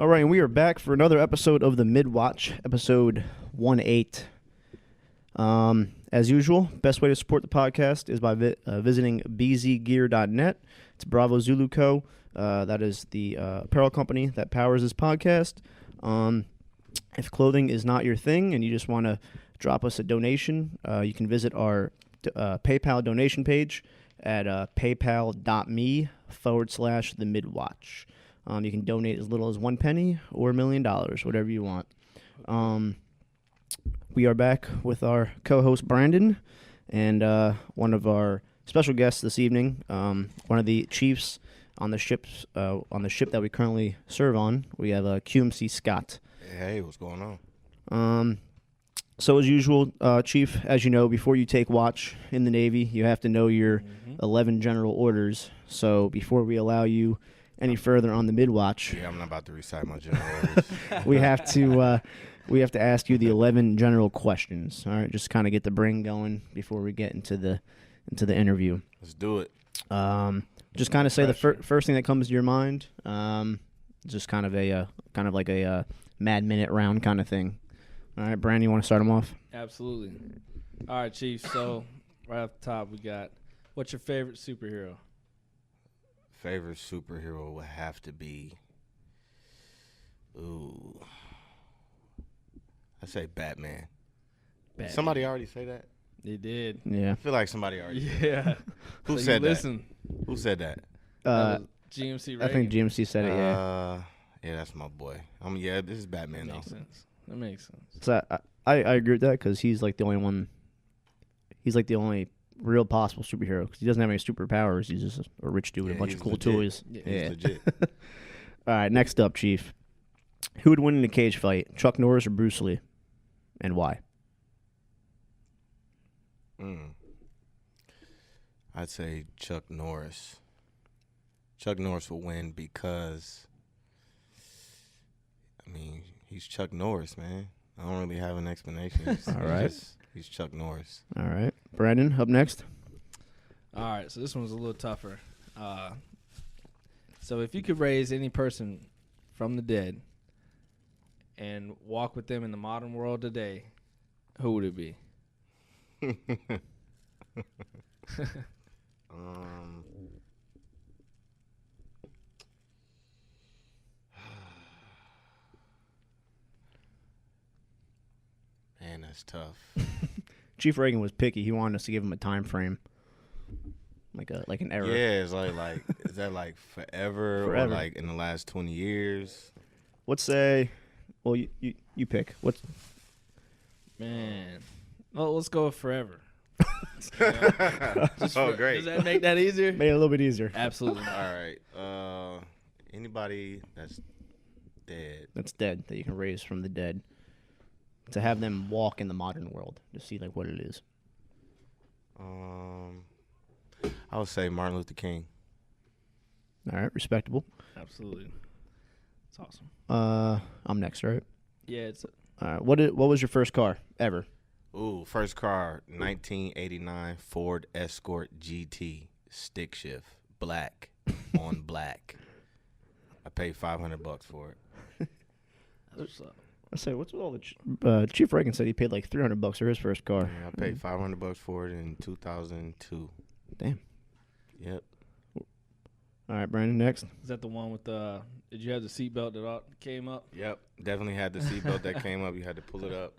All right, and we are back for another episode of the Mid-Watch, episode 18. As usual, best way to support the podcast is by visiting bzgear.net. It's Bravo Zulu Co. That is the apparel company that powers this podcast. If clothing is not your thing and you just want to drop us a donation, you can visit our PayPal donation page at paypal.me/themidwatch. You can donate as little as 1 penny or $1 million, whatever you want. We are back with our co-host Brandon and one of our special guests this evening, one of the chiefs on the ship that we currently serve on. We have QMC Scott. Hey, what's going on? So as usual, Chief, as you know, before you take watch in the Navy, you have to know your 11 general orders. So before we allow you any further on the mid-watch, yeah, I'm not about to recite my general orders. we have to ask you the 11 general questions. All right, just kind of get the brain going before we get into the interview. Let's do it. Just kind of say the first thing that comes to your mind. Just kind of like a mad minute round kind of thing. All right, Brandon, you want to start them off? Absolutely. All right, Chief. So right off the top, we got, what's your favorite superhero? Favorite superhero would have to be, I say Batman. Did somebody already say that? They did. Yeah. I feel like somebody already said Yeah. that. Who said that? Who said that? That was GMC Reagan. I think GMC said it, yeah. Yeah, that's my boy. Yeah, this is Batman, That though. makes sense. That makes sense. So I agree with that because he's like the only one. He's like the only real possible superhero because he doesn't have any superpowers. He's just a rich dude with a bunch of cool toys. Yeah, he's legit. All right, next up, Chief. Who would win in a cage fight, Chuck Norris or Bruce Lee, and why? I'd say Chuck Norris. Chuck Norris will win because, he's Chuck Norris, man. I don't really have an explanation. All right. He's Chuck Norris. All right. Brandon, up next. All right, so this one's a little tougher. So if you could raise any person from the dead and walk with them in the modern world today, who would it be? Man, that's tough. Chief Reagan was picky. He wanted us to give him a time frame, like an error. Yeah, it's like is that like forever, or like in the last 20 years? Let's say, well, you pick. What's Man, well, let's go with forever. Great. Does that make that easier? Made it a little bit easier. Absolutely. All right. Anybody that's dead. That's dead that you can raise from the dead. To have them walk in the modern world to see like what it is. I would say Martin Luther King. All right, respectable. Absolutely. It's awesome. I'm next, right? Yeah, it's. All right. What was your first car ever? Ooh, first car, 1989 Ford Escort GT, stick shift, black on black. I paid $500 for it. What's up? I say, what's with all the Chief Reagan said he paid like $300 for his first car. Yeah, I paid $500 for it in 2002. Damn. Yep. All right, Brandon, next. Is that the one with the? Did you have the seatbelt that came up? Yep. Definitely had the seatbelt that came up. You had to pull it up.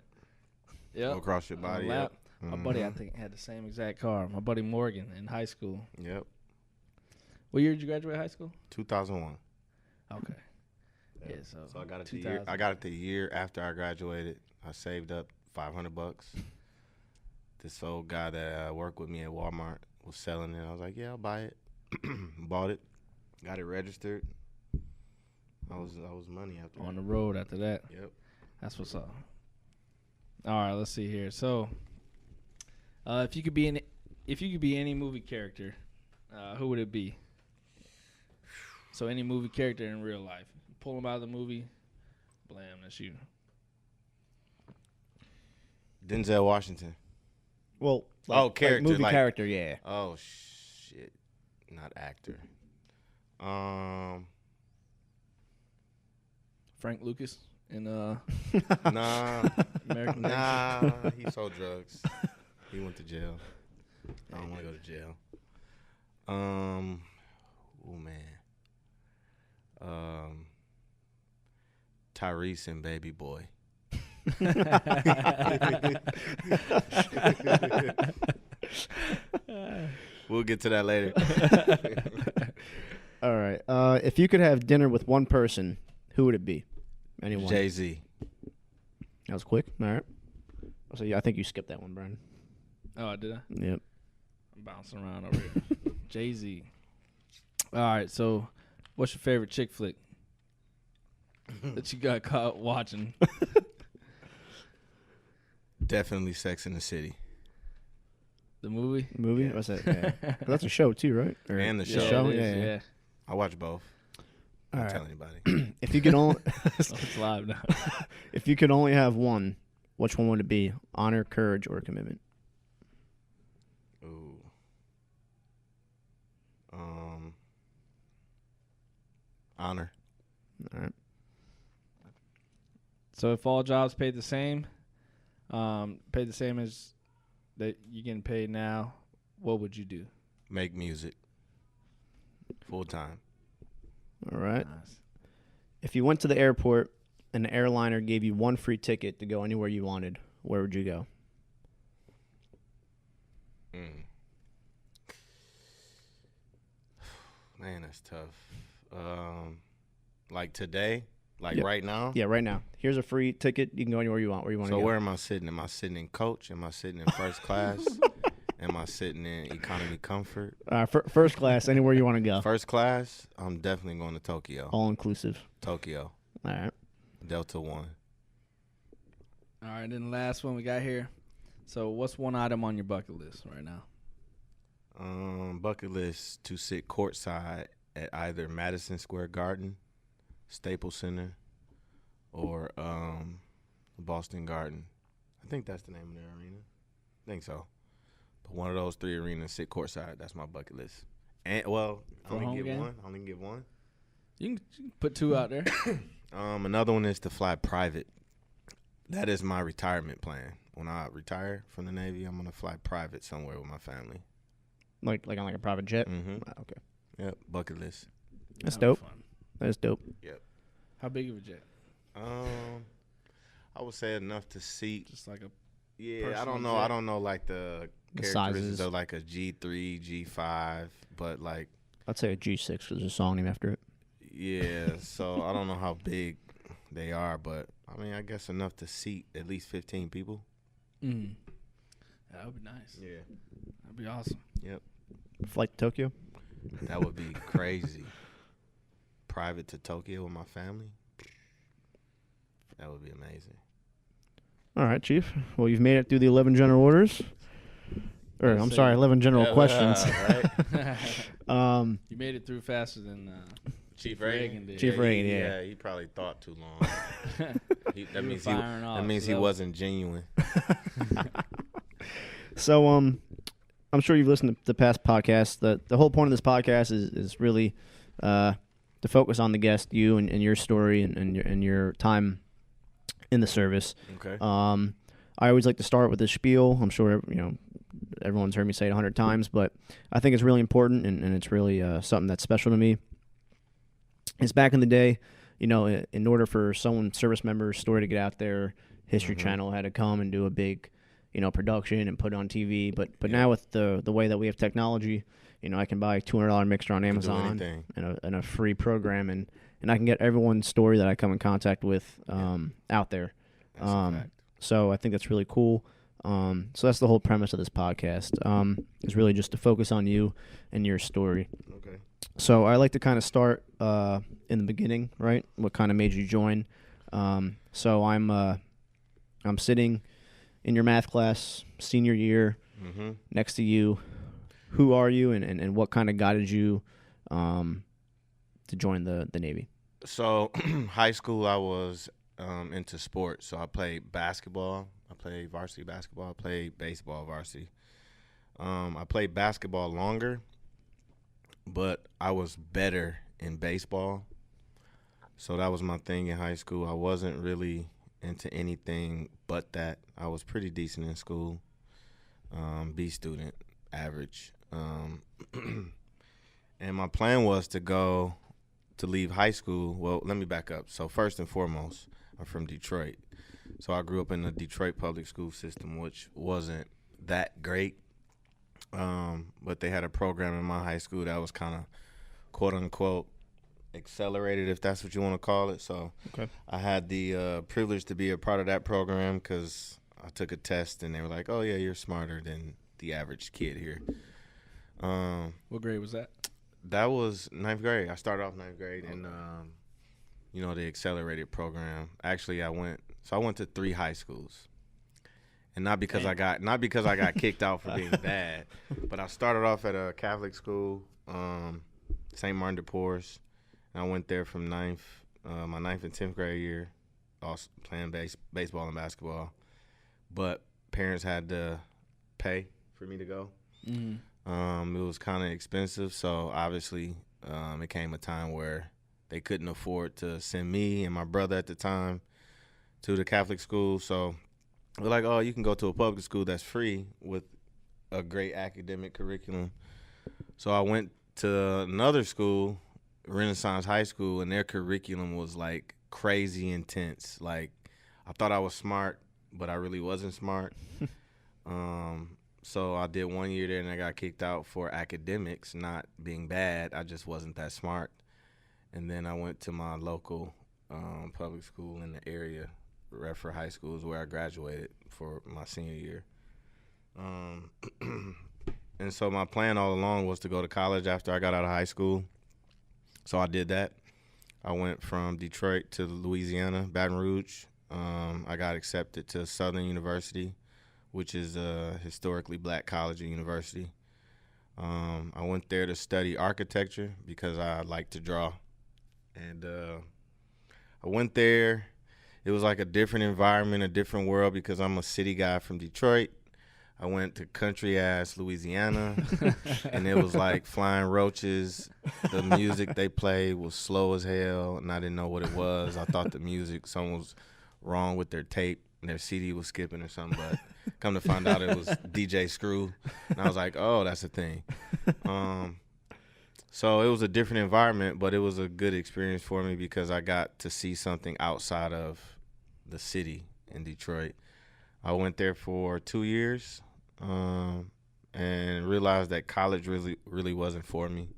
Yep. Go across your body. Yep. My buddy, I think, had the same exact car. My buddy Morgan in high school. Yep. What year did you graduate high school? 2001. Okay. Yeah, so I got it the year after I graduated. I saved up $500. This old guy that worked with me at Walmart was selling it. I was like, yeah, I'll buy it. Bought it. Got it registered. I was money after that. On the road after that. Yep. That's what's up. All right, let's see here. So, if you could be any movie character, who would it be? So any movie character in real life. Pull them out of the movie. Blam, that's you. Denzel Washington. Well, like, character. Like movie character, yeah. Oh, shit. Not actor. Frank Lucas in Nah, American nah, he sold drugs. He went to jail. I don't want to go to jail. Oh man. Tyrese and Baby Boy. We'll get to that later. All right. If you could have dinner with one person, who would it be? Anyone? Jay-Z. That was quick. All right. So yeah, I think you skipped that one, Brian. Oh, did I? Yep. I'm bouncing around over here. Jay-Z. All right, so what's your favorite chick flick that you got caught watching? Definitely Sex in the City. The movie? Movie? Yeah. What's that? Yeah. 'Cause that's a show too, right? Or And the Yeah, show. it is, Yeah. yeah. I watch both. All Don't right. tell anybody. If you could only, Oh, it's live now. if you could only have one, which one would it be? Honor, courage, or commitment? Ooh. Honor. All right. So if all jobs paid the same as that you're getting paid now, what would you do? Make music. Full time. All right. Nice. If you went to the airport and the airliner gave you one free ticket to go anywhere you wanted, where would you go? Man, that's tough. Like today, like Yep. right now. Yeah, right now. Here's a free ticket. You can go anywhere you want. Where you want to So go? where am I sitting? Am I sitting in coach? Am I sitting in first class? Am I sitting in economy comfort? First class, anywhere you want to go. First class, I'm definitely going to Tokyo. All inclusive. Tokyo. All right. Delta 1. All right, then the last one we got here. So what's one item on your bucket list right now? Bucket list to sit courtside at either Madison Square Garden, Staples Center, or Boston Garden. I think that's the name of their arena. I think so. But one of those three arenas, sit courtside. That's my bucket list. And well, I For a only home get game? one. I only get one. You can put two out there. Another one is to fly private. That is my retirement plan. When I retire from the Navy, I'm gonna fly private somewhere with my family. Like on a private jet. Mm-hmm. Okay. Yep. Bucket list. That's That'd be dope. fun. That's dope. How big of a jet? I would say enough to seat. Just like a Yeah, I personal don't know. jet? I don't know like the The characteristics sizes. of like a G3, G5, but like I'd say a G6 because there's a song named after it. yeah. So I don't know how big they are, but I mean I guess enough to seat at least 15 people. Mm. That would be nice. Yeah, That'd be awesome. Flight to Tokyo. that would be crazy. Private to Tokyo with my family. That would be amazing. All right, Chief. Well, you've made it through the 11 general orders. Or, Let's I'm see. sorry, 11 general Yeah, questions. right? You made it through faster than Chief Reagan Reagan did. Chief Reagan, yeah. Yeah, he probably thought too long. That means firing off, that means so he that wasn't genuine. So, I'm sure you've listened to past podcasts. The whole point of this podcast is really to focus on the guest, you and your story and your time in the service. Okay. I always like to start with this spiel. I'm sure everyone's heard me say it 100 times, but I think it's really important and it's really something that's special to me. Is back in the day, in order for someone service member's story to get out there, History Channel had to come and do a big, production and put it on TV. But now with the way that we have technology, I can buy a $200 mixer on Amazon and a free program, and I can get everyone's story that I come in contact with out there. That's a fact. So I think that's really cool. So that's the whole premise of this podcast, is really just to focus on you and your story. Okay. So I like to kind of start in the beginning, right? What kind of made you join? So I'm sitting in your math class, senior year, next to you. Who are you, and what kind of guided you to join the Navy? So high school, I was into sports. So I played basketball. I played varsity basketball. I played baseball varsity. I played basketball longer, but I was better in baseball. So that was my thing in high school. I wasn't really into anything but that. I was pretty decent in school. B student, average. And my plan was to leave high school. Well, let me back up. So first and foremost, I'm from Detroit. So I grew up in the Detroit public school system, which wasn't that great. But they had a program in my high school that was kind of, quote unquote, accelerated, if that's what you want to call it. So Okay. I had the privilege to be a part of that program because I took a test and they were like, oh, yeah, you're smarter than the average kid here. What grade was that? That was ninth grade. I started off ninth grade in, the accelerated program. Actually, I went to 3 high schools. And not because I got kicked out for being bad, but I started off at a Catholic school, St. Martin de Porres. And I went there from my 9th and 10th grade year, also playing baseball and basketball. But parents had to pay for me to go. Mm-hmm. It was kind of expensive, so obviously it came a time where they couldn't afford to send me and my brother at the time to the Catholic school. So we're like, oh, you can go to a public school that's free with a great academic curriculum. So I went to another school, Renaissance High School, and their curriculum was like crazy intense. Like I thought I was smart, but I really wasn't smart. So I did 1 year there and I got kicked out for academics, not being bad. I just wasn't that smart. And then I went to my local public school in the area, Redford High School is where I graduated for my senior year. And so my plan all along was to go to college after I got out of high school. So I did that. I went from Detroit to Louisiana, Baton Rouge. I got accepted to Southern University, which is a historically black college and university. I went there to study architecture because I like to draw. And I went there. It was like a different environment, a different world because I'm a city guy from Detroit. I went to country-ass Louisiana, and it was like flying roaches. The music they played was slow as hell, and I didn't know what it was. I thought the music, something was wrong with their tape, and their CD was skipping or something, but come to find out it was DJ Screw. And I was like, oh, that's a thing. So it was a different environment, but it was a good experience for me because I got to see something outside of the city in Detroit. I went there for 2 years and realized that college really wasn't for me.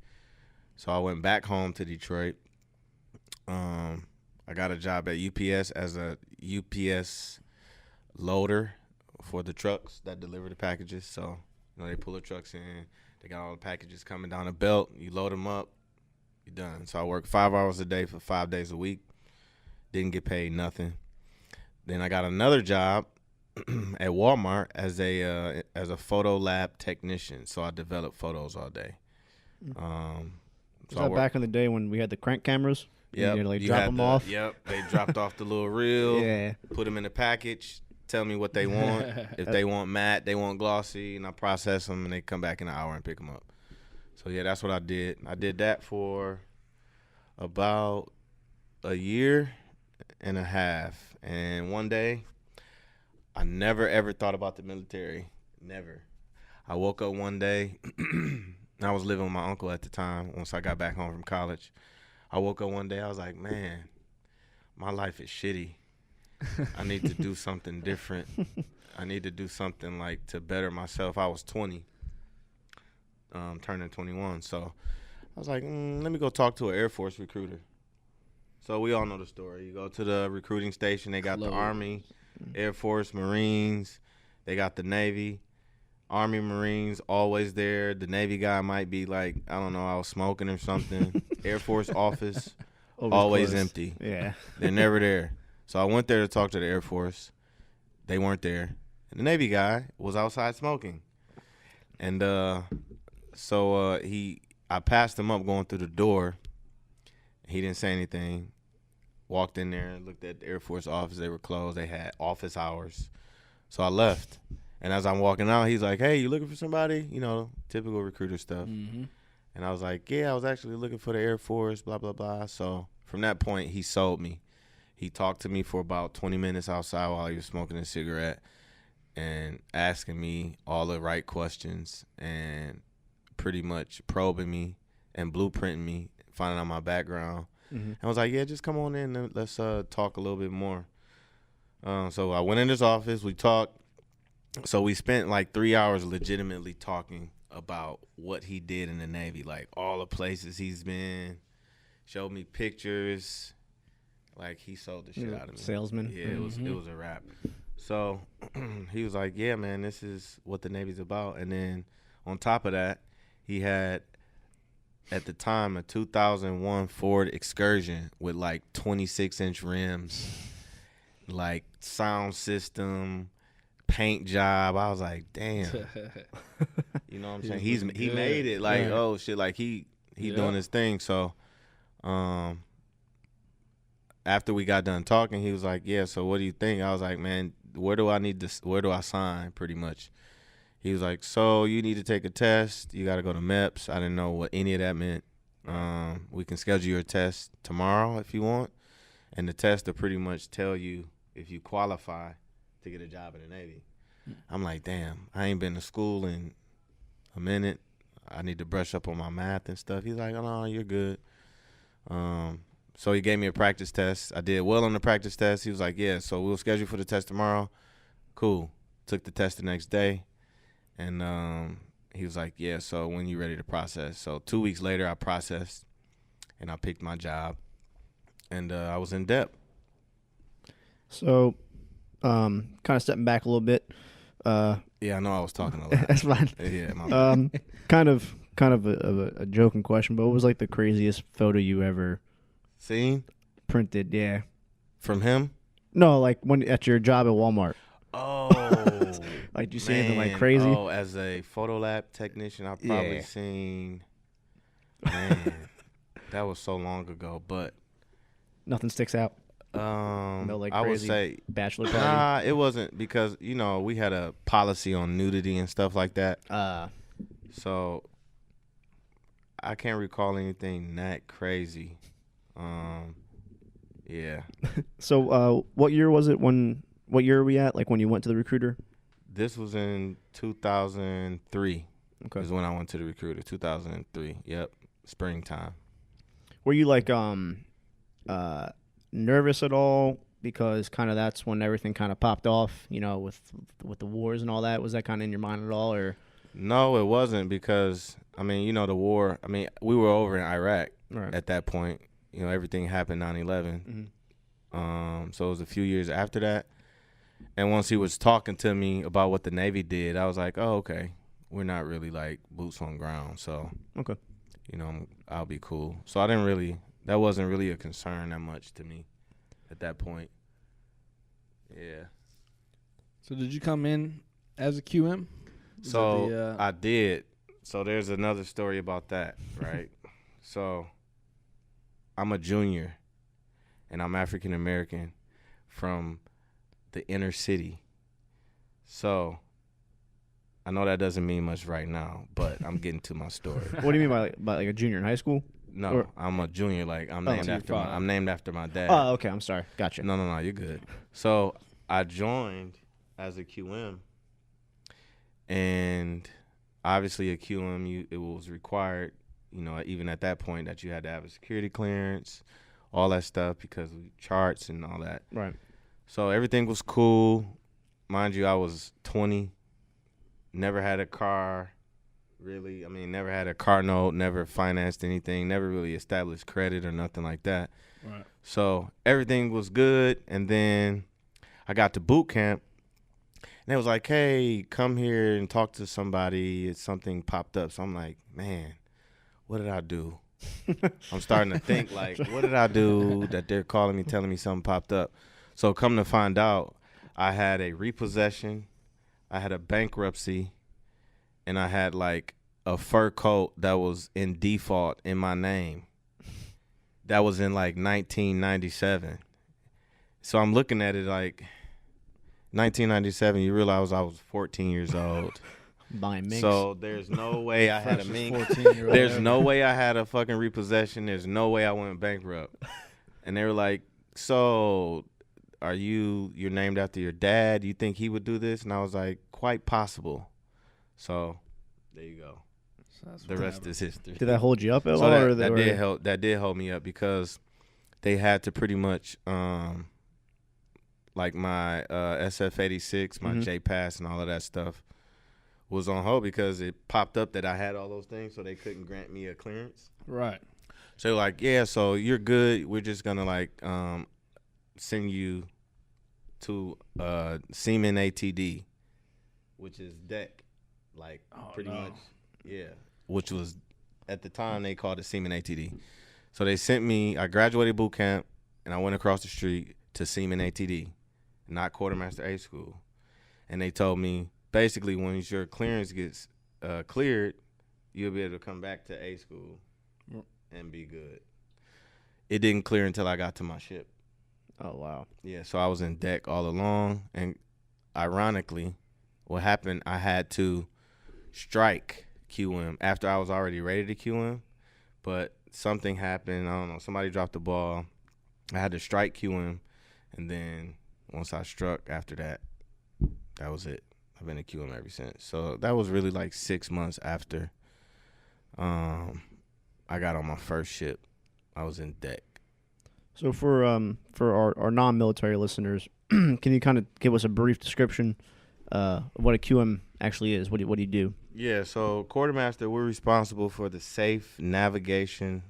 So I went back home to Detroit. I got a job at UPS as a UPS loader for the trucks that deliver the packages. So, they pull the trucks in. They got all the packages coming down a belt. You load them up. You're done. So I worked 5 hours a day for 5 days a week. Didn't get paid nothing. Then I got another job at Walmart as a photo lab technician. So I developed photos all day. Was that back in the day when we had the crank cameras? Yeah, you had to drop them off. Yep, they dropped off the little reel. Yeah, put them in the package. Tell me what they want. If they want matte, they want glossy, and I process them, and they come back in an hour and pick them up. So yeah, that's what I did. I did that for about a year and a half. And one day, I never ever thought about the military. Never. I woke up one day. I was living with my uncle at the time. Once I got back home from college, I woke up one day. I was like, man, my life is shitty. I need to do something different. I need to do something like to better myself. I was 20, turning 21. So I was like, let me go talk to an Air Force recruiter. So we all know the story. You go to the recruiting station. They got the Army, Air Force, Marines. They got the Navy. Army, Marines, always there. The Navy guy might be like, I don't know, I was smoking or something. Air Force office, always empty. Yeah. They're never there. So I went there to talk to the Air Force. They weren't there. And the Navy guy was outside smoking. And so I passed him up going through the door. He didn't say anything. Walked in there, looked at the Air Force office. They were closed. They had office hours. So I left. And as I'm walking out, he's like, hey, you looking for somebody? Typical recruiter stuff. Mm-hmm. And I was like, yeah, I was actually looking for the Air Force, blah, blah, blah. So from that point, he sold me. He talked to me for about 20 minutes outside while he was smoking a cigarette and asking me all the right questions and pretty much probing me and blueprinting me, finding out my background. And I was like, yeah, just come on in and let's talk a little bit more. So I went in his office. We talked. So we spent like 3 hours legitimately talking about what he did in the Navy, like all the places he's been, showed me pictures. Like, he sold the shit out of me. Salesman. Yeah, it was a wrap. So he was like, yeah, man, this is what the Navy's about. And then on top of that, he had, at the time, a 2001 Ford Excursion with like 26-inch rims, like sound system, paint job. I was like, damn. You know what I'm saying? He made it. Like, oh shit, like he doing his thing. So after we got done talking, he was like, yeah, so what do you think? I was like, man, where do I sign, pretty much? He was like, so you need to take a test. You got to go to MEPS. I didn't know what any of that meant. We can schedule your test tomorrow if you want. And the test will pretty much tell you if you qualify to get a job in the Navy. I'm like, damn, I ain't been to school in a minute. I need to brush up on my math and stuff. He's like, oh, no, you're good. So he gave me a practice test. I did well on the practice test. He was like, yeah, so we'll schedule for the test tomorrow. Cool. Took the test the next day. And he was like, yeah, so when you ready to process? So 2 weeks later, I processed, and I picked my job. And I was in depth. So kind of stepping back a little bit. Yeah, I know I was talking a lot. That's fine. Yeah, my bad. Kind of a joking question, but what was like the craziest photo you ever Seen? Printed? Yeah. From him? No, like when at your job at Walmart. Oh. Like, do you see anything like crazy? Oh, as a photo lab technician, I've probably seen, man, that was so long ago, but. Nothing sticks out. No, like I would crazy say bachelor party. Nah, it wasn't, because we had a policy on nudity and stuff like that. So I can't recall anything that crazy. Yeah. So what year was it what year are we at? Like when you went to the recruiter? This was in 2003. Okay. Is when I went to the recruiter. 2003. Yep. Springtime. Were you like nervous at all? Because kind of that's when everything kind of popped off, with the wars and all that. Was that kind of in your mind at all, or? No, it wasn't, because the war. We were over in Iraq at that point. Everything happened 9/11. So it was a few years after that. And once he was talking to me about what the Navy did, I was like, oh, okay. We're not really like boots on ground. So, okay. I'll be cool. So that wasn't really a concern that much to me at that point. Yeah. So did you come in as a QM? So I did. So there's another story about that, right? So I'm a junior, and I'm African American from the inner city. So I know that doesn't mean much right now, but I'm getting to my story. What do you mean by like a junior in high school? No, I'm a junior. Like I'm named after my dad. Oh, okay. I'm sorry. Gotcha. No, you're good. So I joined as a QM, and obviously a QM, it was required, even at that point, that you had to have a security clearance, all that stuff, because of charts and all that. Right. So everything was cool. Mind you, I was 20, never had a car, really. Never had a car note, never financed anything, never really established credit or nothing like that. Right. So everything was good, and then I got to boot camp, and it was like, hey, come here and talk to somebody. Something popped up. So I'm like, man, what did I do? I'm starting to think, like, what did I do that they're calling me, telling me something popped up? So come to find out, I had a repossession, I had a bankruptcy, and I had like a fur coat that was in default in my name. That was in like 1997. So I'm looking at it like 1997, you realize I was 14 years old. Buying minks. So there's no way I had a mink. There's no way I had a fucking repossession. There's no way I went bankrupt. And they were like, so you're named after your dad? You think he would do this? And I was like, quite possible. So there you go. So the rest is history. Did that hold you up at all? That did hold me up because they had to pretty much like my SF-86, my J-Pass and all of that stuff was on hold because it popped up that I had all those things, so they couldn't grant me a clearance. Right. So they're like, yeah, so you're good. We're just going to like send you to Seaman ATD, which is deck, like pretty much, yeah, which was at the time they called it Seaman ATD. So they sent me, I graduated boot camp, and I went across the street to Seaman ATD, not Quartermaster A School. And they told me, basically, when your clearance gets cleared, you'll be able to come back to A School and be good. It didn't clear until I got to my ship. Oh, wow. Yeah, so I was in deck all along. And ironically, what happened, I had to strike QM after I was already ready to QM. But something happened. I don't know. Somebody dropped the ball. I had to strike QM. And then once I struck after that, that was it. I've been a QM ever since. So that was really like 6 months after I got on my first ship. I was in deck. So for our non-military listeners, can you kind of give us a brief description of what a QM actually is? What do you do? Yeah, so Quartermaster, we're responsible for the safe navigation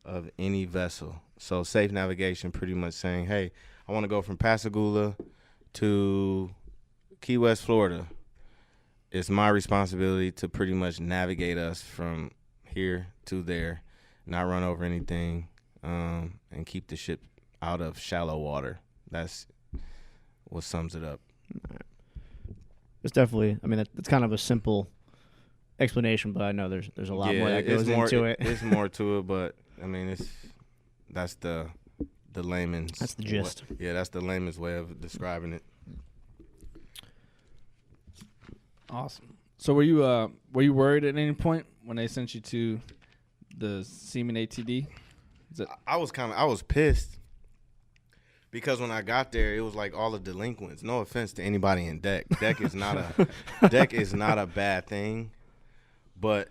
of any vessel. So safe navigation pretty much saying, hey, I want to go from Pascagoula to Key West, Florida. It's my responsibility to pretty much navigate us from here to there, not run over anything, and keep the ship out of shallow water. That's what sums it up. It's definitely, I mean, that's kind of a simple explanation, but I know there's a lot more that goes into it. It's more to it, but I mean, that's the layman's. That's the gist. That's the layman's way of describing it. Awesome. So were you worried at any point when they sent you to the Seaman ATD? I was pissed because when I got there, it was like all the delinquents. No offense to anybody in deck. Deck is not a bad thing, but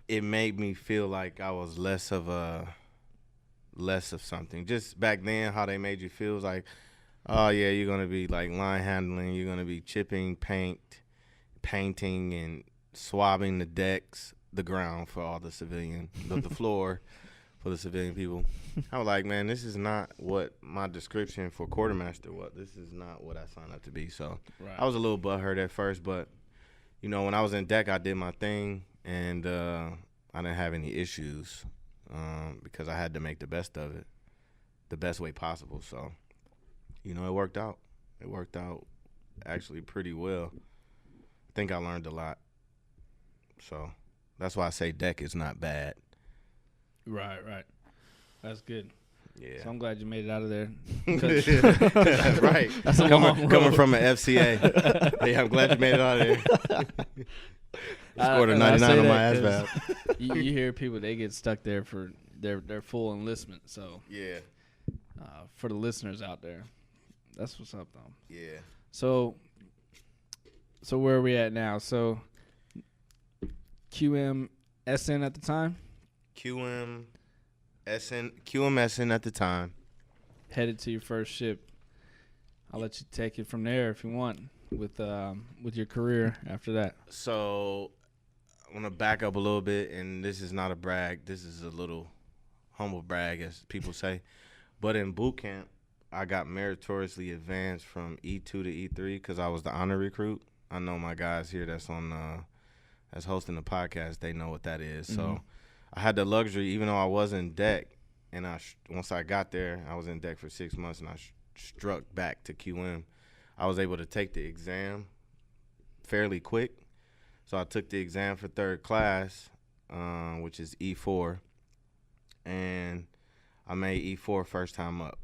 it made me feel like I was less of something. Just back then, how they made you feel was like, oh yeah, you're gonna be like line handling, you're gonna be chipping painting and swabbing the ground for all the civilian, the floor for the civilian people. I was like, man, this is not what my description for Quartermaster was. This is not what I signed up to be. So I was a little butthurt at first, but you know, when I was in deck, I did my thing, and I didn't have any issues because I had to make the best of it, the best way possible. So, you know, it worked out. It worked out actually pretty well. I think I learned a lot. So that's why I say deck is not bad. Right. That's good. Yeah. So I'm glad you made it out of there. That's right. That's coming from an FCA. Yeah, I'm glad you made it out of there. You scored a 99 on my ASVAB. You hear people, they get stuck there for their full enlistment. So yeah. For the listeners out there, that's what's up, though. Yeah. So where are we at now? So QMSN at the time? QMSN at the time. Headed to your first ship. I'll let you take it from there if you want with your career after that. So I want to back up a little bit, and this is not a brag. This is a little humble brag, as people say. But in boot camp, I got meritoriously advanced from E2 to E3 because I was the honor recruit. I know my guys here that's hosting the podcast, they know what that is. Mm-hmm. So I had the luxury, even though I was in deck, and once I got there, I was in deck for 6 months, and I struck back to QM. I was able to take the exam fairly quick. So I took the exam for third class, which is E4, and I made E4 first time up.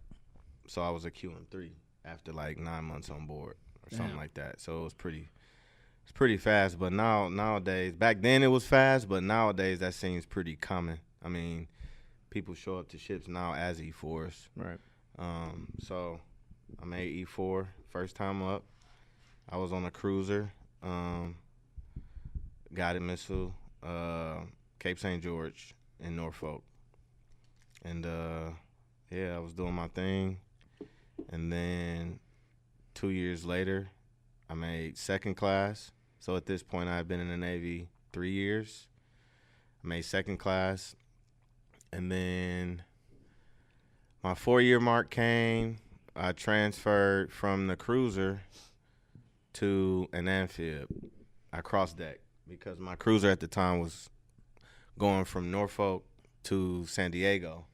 So I was a QM3 after like 9 months on board or something like that. So it was pretty fast. But nowadays, back then it was fast, but nowadays that seems pretty common. I mean, people show up to ships now as E4s. Right. So I made E4 first time up. I was on a cruiser, guided missile, Cape St. George in Norfolk. And, I was doing my thing. And then 2 years later, I made second class. So at this point, I had been in the Navy 3 years. I made second class. And then my 4-year mark came. I transferred from the cruiser to an amphib. I crossed deck because my cruiser at the time was going from Norfolk to San Diego,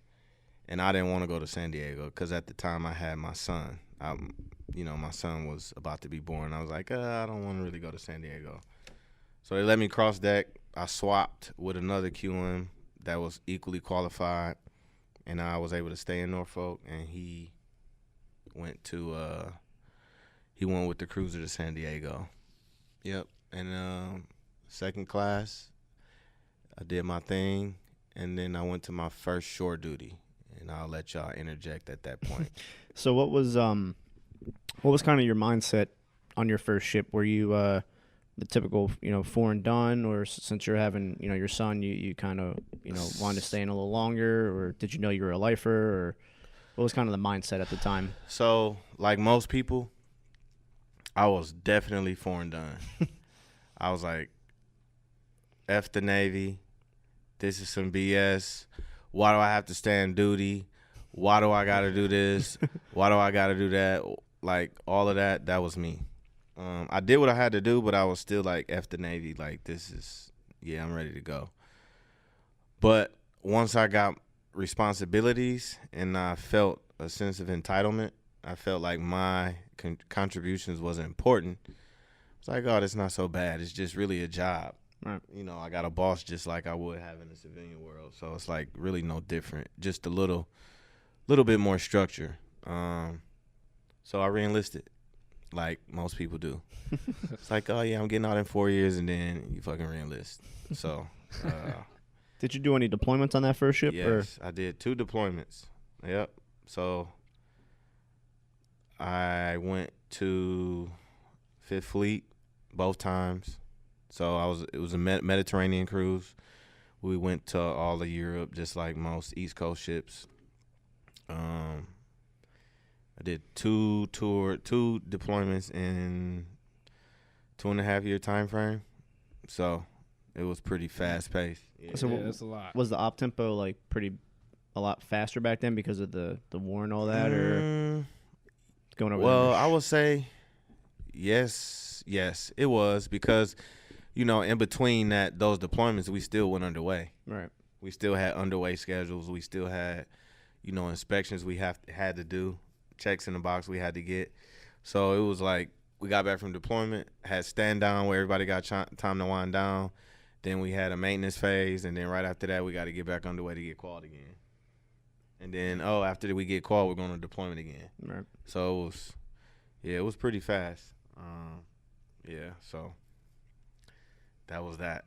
and I didn't want to go to San Diego because at the time I had my son. My son was about to be born. I was like, I don't want to really go to San Diego. So they let me cross deck. I swapped with another QM that was equally qualified, and I was able to stay in Norfolk, and he went with the cruiser to San Diego. Yep. And second class, I did my thing, and then I went to my first shore duty, and I'll let y'all interject at that point. So what was kind of your mindset on your first ship? Were you the typical, foreign done, or since you're having, your son, you kind of, wanted to stay in a little longer, or did you know you were a lifer, or what was kind of the mindset at the time? So, like most people, I was definitely foreign done. I was like, F the Navy. This is some BS. Why do I have to stay on duty? Why do I got to do this? Why do I got to do that? Like, all of that, that was me. I did what I had to do, but I was still like, F the Navy. Like, I'm ready to go. But once I got responsibilities and I felt a sense of entitlement, I felt like my contributions was important. It's like, oh, that's not so bad. It's just really a job. Right. I got a boss just like I would have in the civilian world. So it's like really no different, just a little bit more structure. So I re-enlisted like most people do. It's like, oh, yeah, I'm getting out in 4 years, and then you fucking re-enlist. So did you do any deployments on that first ship? Yes, I did 2 deployments. Yep. So I went to Fifth Fleet both times. So it was a Mediterranean cruise. We went to all of Europe, just like most East Coast ships. I did 2 deployments in 2.5 year time frame. So it was pretty fast paced. Yeah. So that's a lot. Was the op tempo like a lot faster back then because of the war and all that, or going over? Well, I would say yes, it was because in between those deployments, we still went underway. Right. We still had underway schedules. We still had inspections we had to do, checks in the box we had to get. So it was like we got back from deployment, had stand down where everybody got time to wind down. Then we had a maintenance phase, and then right after that, we got to get back underway to get called again. And then, after we get called, we're going to deployment again. Right. So it was pretty fast. So that was that.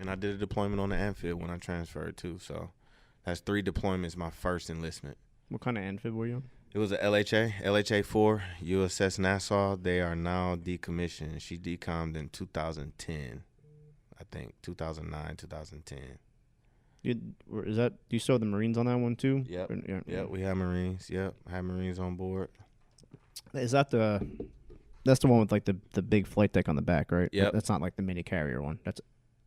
And I did a deployment on the amphib when I transferred too. So that's 3 deployments, my first enlistment. What kind of amphib were you on? It was a LHA-4, USS Nassau. They are now decommissioned. She decommed in 2010, I think, 2009, 2010. Do you still have the Marines on that one too? Yep. Yep, we have Marines. Yep, I have Marines on board. Is that that's the one with like the big flight deck on the back, right? Yep. That's not like the mini carrier one.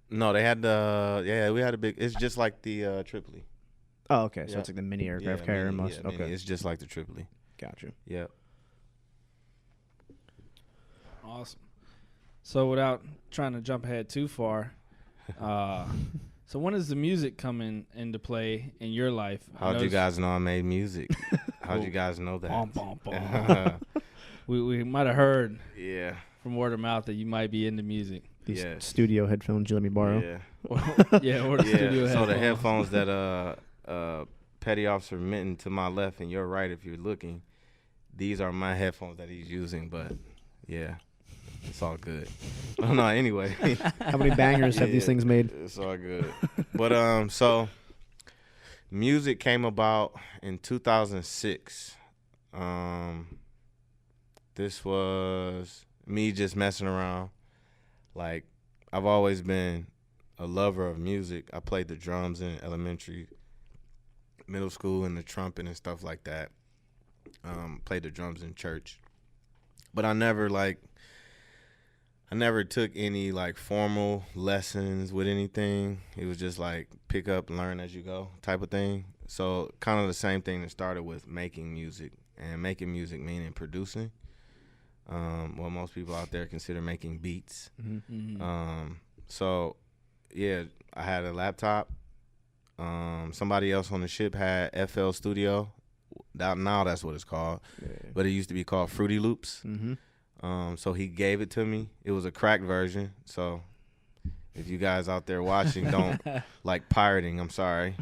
No, they had we had a big. It's just like the Tripoli. Oh, okay. So it's like the mini aircraft carrier almost. Mini. Okay. It's just like the Tripoli. Gotcha. Yep. Awesome. So without trying to jump ahead too far, so when does the music come into play in your life? How'd you guys know I made music? How'd you guys know that? Bom, bom, bom. we might have heard from word of mouth that you might be into music. These studio headphones you let me borrow. Or the studio headphones. So the headphones that Petty Officer Minton to my left and your right, if you're looking, these are my headphones that he's using. But It's all good. Oh, no, anyway. How many bangers have these things made? It's all good. But so music came about in 2006. This was me just messing around. Like, I've always been a lover of music. I played the drums in elementary, middle school, and the trumpet and stuff like that. Played the drums in church. But I never took any like formal lessons with anything. It was just like pick up, learn as you go type of thing. So kind of the same thing that started with making music, and making music meaning producing. What most people out there consider making beats. Mm-hmm. So yeah, I had a laptop. Somebody else on the ship had FL Studio. Now that's what it's called, but it used to be called Fruity Loops. Mm-hmm. So he gave it to me. It was a cracked version. So if you guys out there watching don't like pirating, I'm sorry.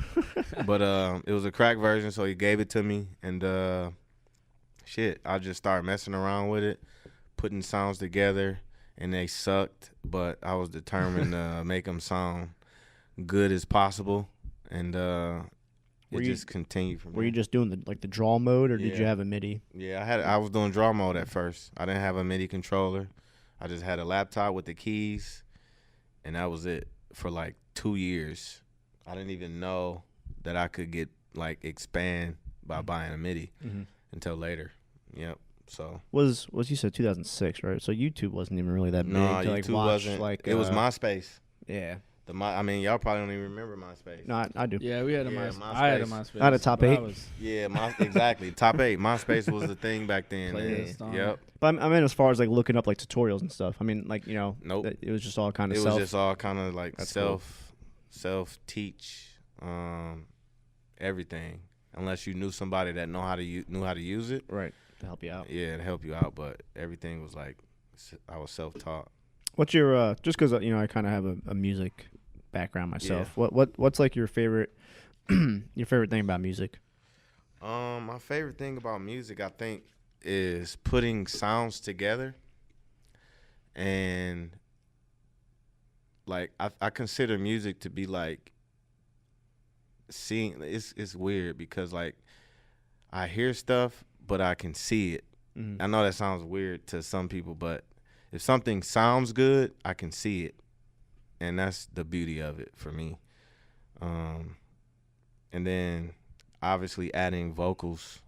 But it was a cracked version, so he gave it to me. And I just started messing around with it, putting sounds together, and they sucked. But I was determined to make them sound good as possible. And just continued from there. Were you just doing the draw mode, or did you have a MIDI? Yeah, I was doing draw mode at first. I didn't have a MIDI controller. I just had a laptop with the keys, and that was it for like 2 years. I didn't even know that I could expand by buying a MIDI until later. Yep. So was you said 2006, right? So YouTube wasn't even really that big. No, to, YouTube wasn't. It was MySpace. Yeah. Y'all probably don't even remember MySpace. No, I do. Yeah, we had a MySpace. MySpace. I had a MySpace. I had a top 8. Exactly. Top 8. MySpace was the thing back then. Yep. But I mean, as far as like looking up like tutorials and stuff, I mean, like, nope. It was just all kind of It was just all kind of like self-teach, everything. Unless you knew somebody that knew how to use it. Right. To help you out. Yeah, to help you out. But everything was like, I was self-taught. What's your just because I kind of have a music background myself. Yeah. What's like your favorite thing about music? My favorite thing about music, I think, is putting sounds together. And like I consider music to be like seeing. It's weird because like I hear stuff, but I can see it. Mm-hmm. I know that sounds weird to some people, but if something sounds good, I can see it. And that's the beauty of it for me. And then obviously adding vocals,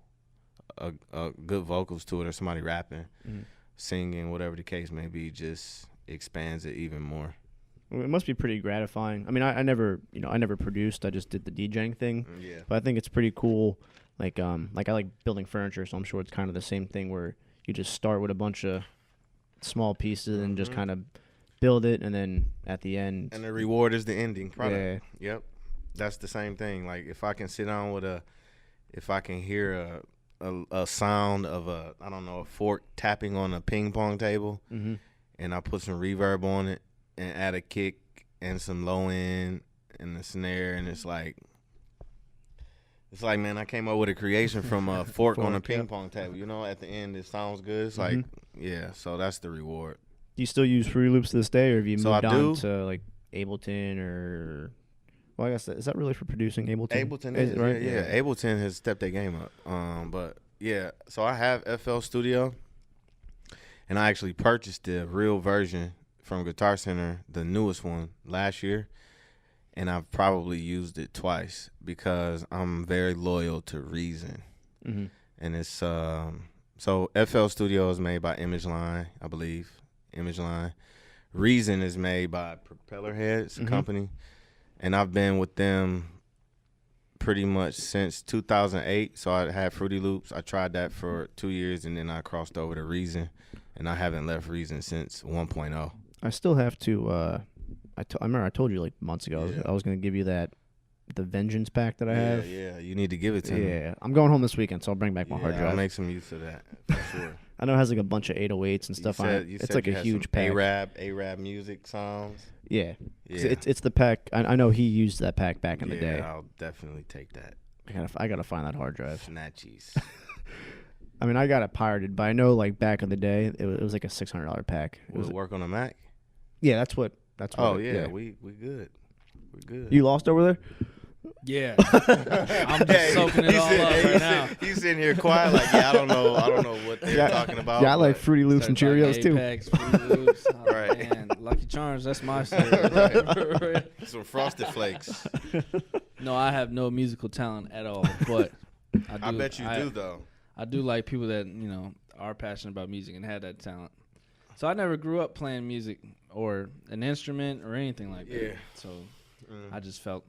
good vocals to it, or somebody rapping, singing, whatever the case may be, just expands it even more. Well, it must be pretty gratifying. I mean, I never produced. I just did the DJing thing. Yeah. But I think it's pretty cool. Like I like building furniture, so I'm sure it's kind of the same thing where you just start with a bunch of small pieces and just kind of build it, and then at the end, and the reward is the ending product. Yeah. Yep, that's the same thing. Like if I can sit down if I can hear a sound of a fork tapping on a ping pong table, and I put some reverb on it and add a kick and some low end and the snare, and it's like man, I came up with a creation from a fork on a ping pong table. At the end it sounds good. It's like so that's the reward. Do you still use Fruity Loops to this day, or have you moved on to like Ableton or? Well, I guess is that really for producing Ableton? Ableton is right. Yeah. Ableton has stepped their game up. But yeah, so I have FL Studio, and I actually purchased the real version from Guitar Center, the newest one, last year, and I've probably used it twice because I'm very loyal to Reason, and it's so FL Studio is made by Image Line, I believe. Image Line. Reason is made by Propeller Heads company, and I've been with them pretty much since 2008. So I had Fruity Loops. I tried that for 2 years, and then I crossed over to Reason, and I haven't left Reason since 1.0. I still have to. I remember I told you like months ago I was going to give you the Vengeance pack that I have. Yeah, you need to give it to me. Yeah, I'm going home this weekend, so I'll bring back my hard drive. I'll make some use of that for sure. I know it has like a bunch of 808s and stuff on it. It's like a huge pack. Arab music songs. Yeah. It's the pack. I know he used that pack back in the day. I'll definitely take that. I gotta find that hard drive. Snatchies. I mean, I got it pirated, but I know like back in the day, it was like a $600 pack. Will it work on a Mac? Yeah, that's what. Oh yeah, we good. We're good. You lost over there? Yeah. I'm just soaking it all up right now. He's sitting here quiet, like, I don't know what they're talking about. Yeah, I like Fruity Loops and Cheerios too. Apex, Fruity Loops. Oh, Right. Man, Lucky Charms, that's my cereal. Right. Some Frosted Flakes. No, I have no musical talent at all, but I bet you do though. I do like people that, are passionate about music and have that talent. So I never grew up playing music or an instrument or anything like that. Yeah. So I just felt,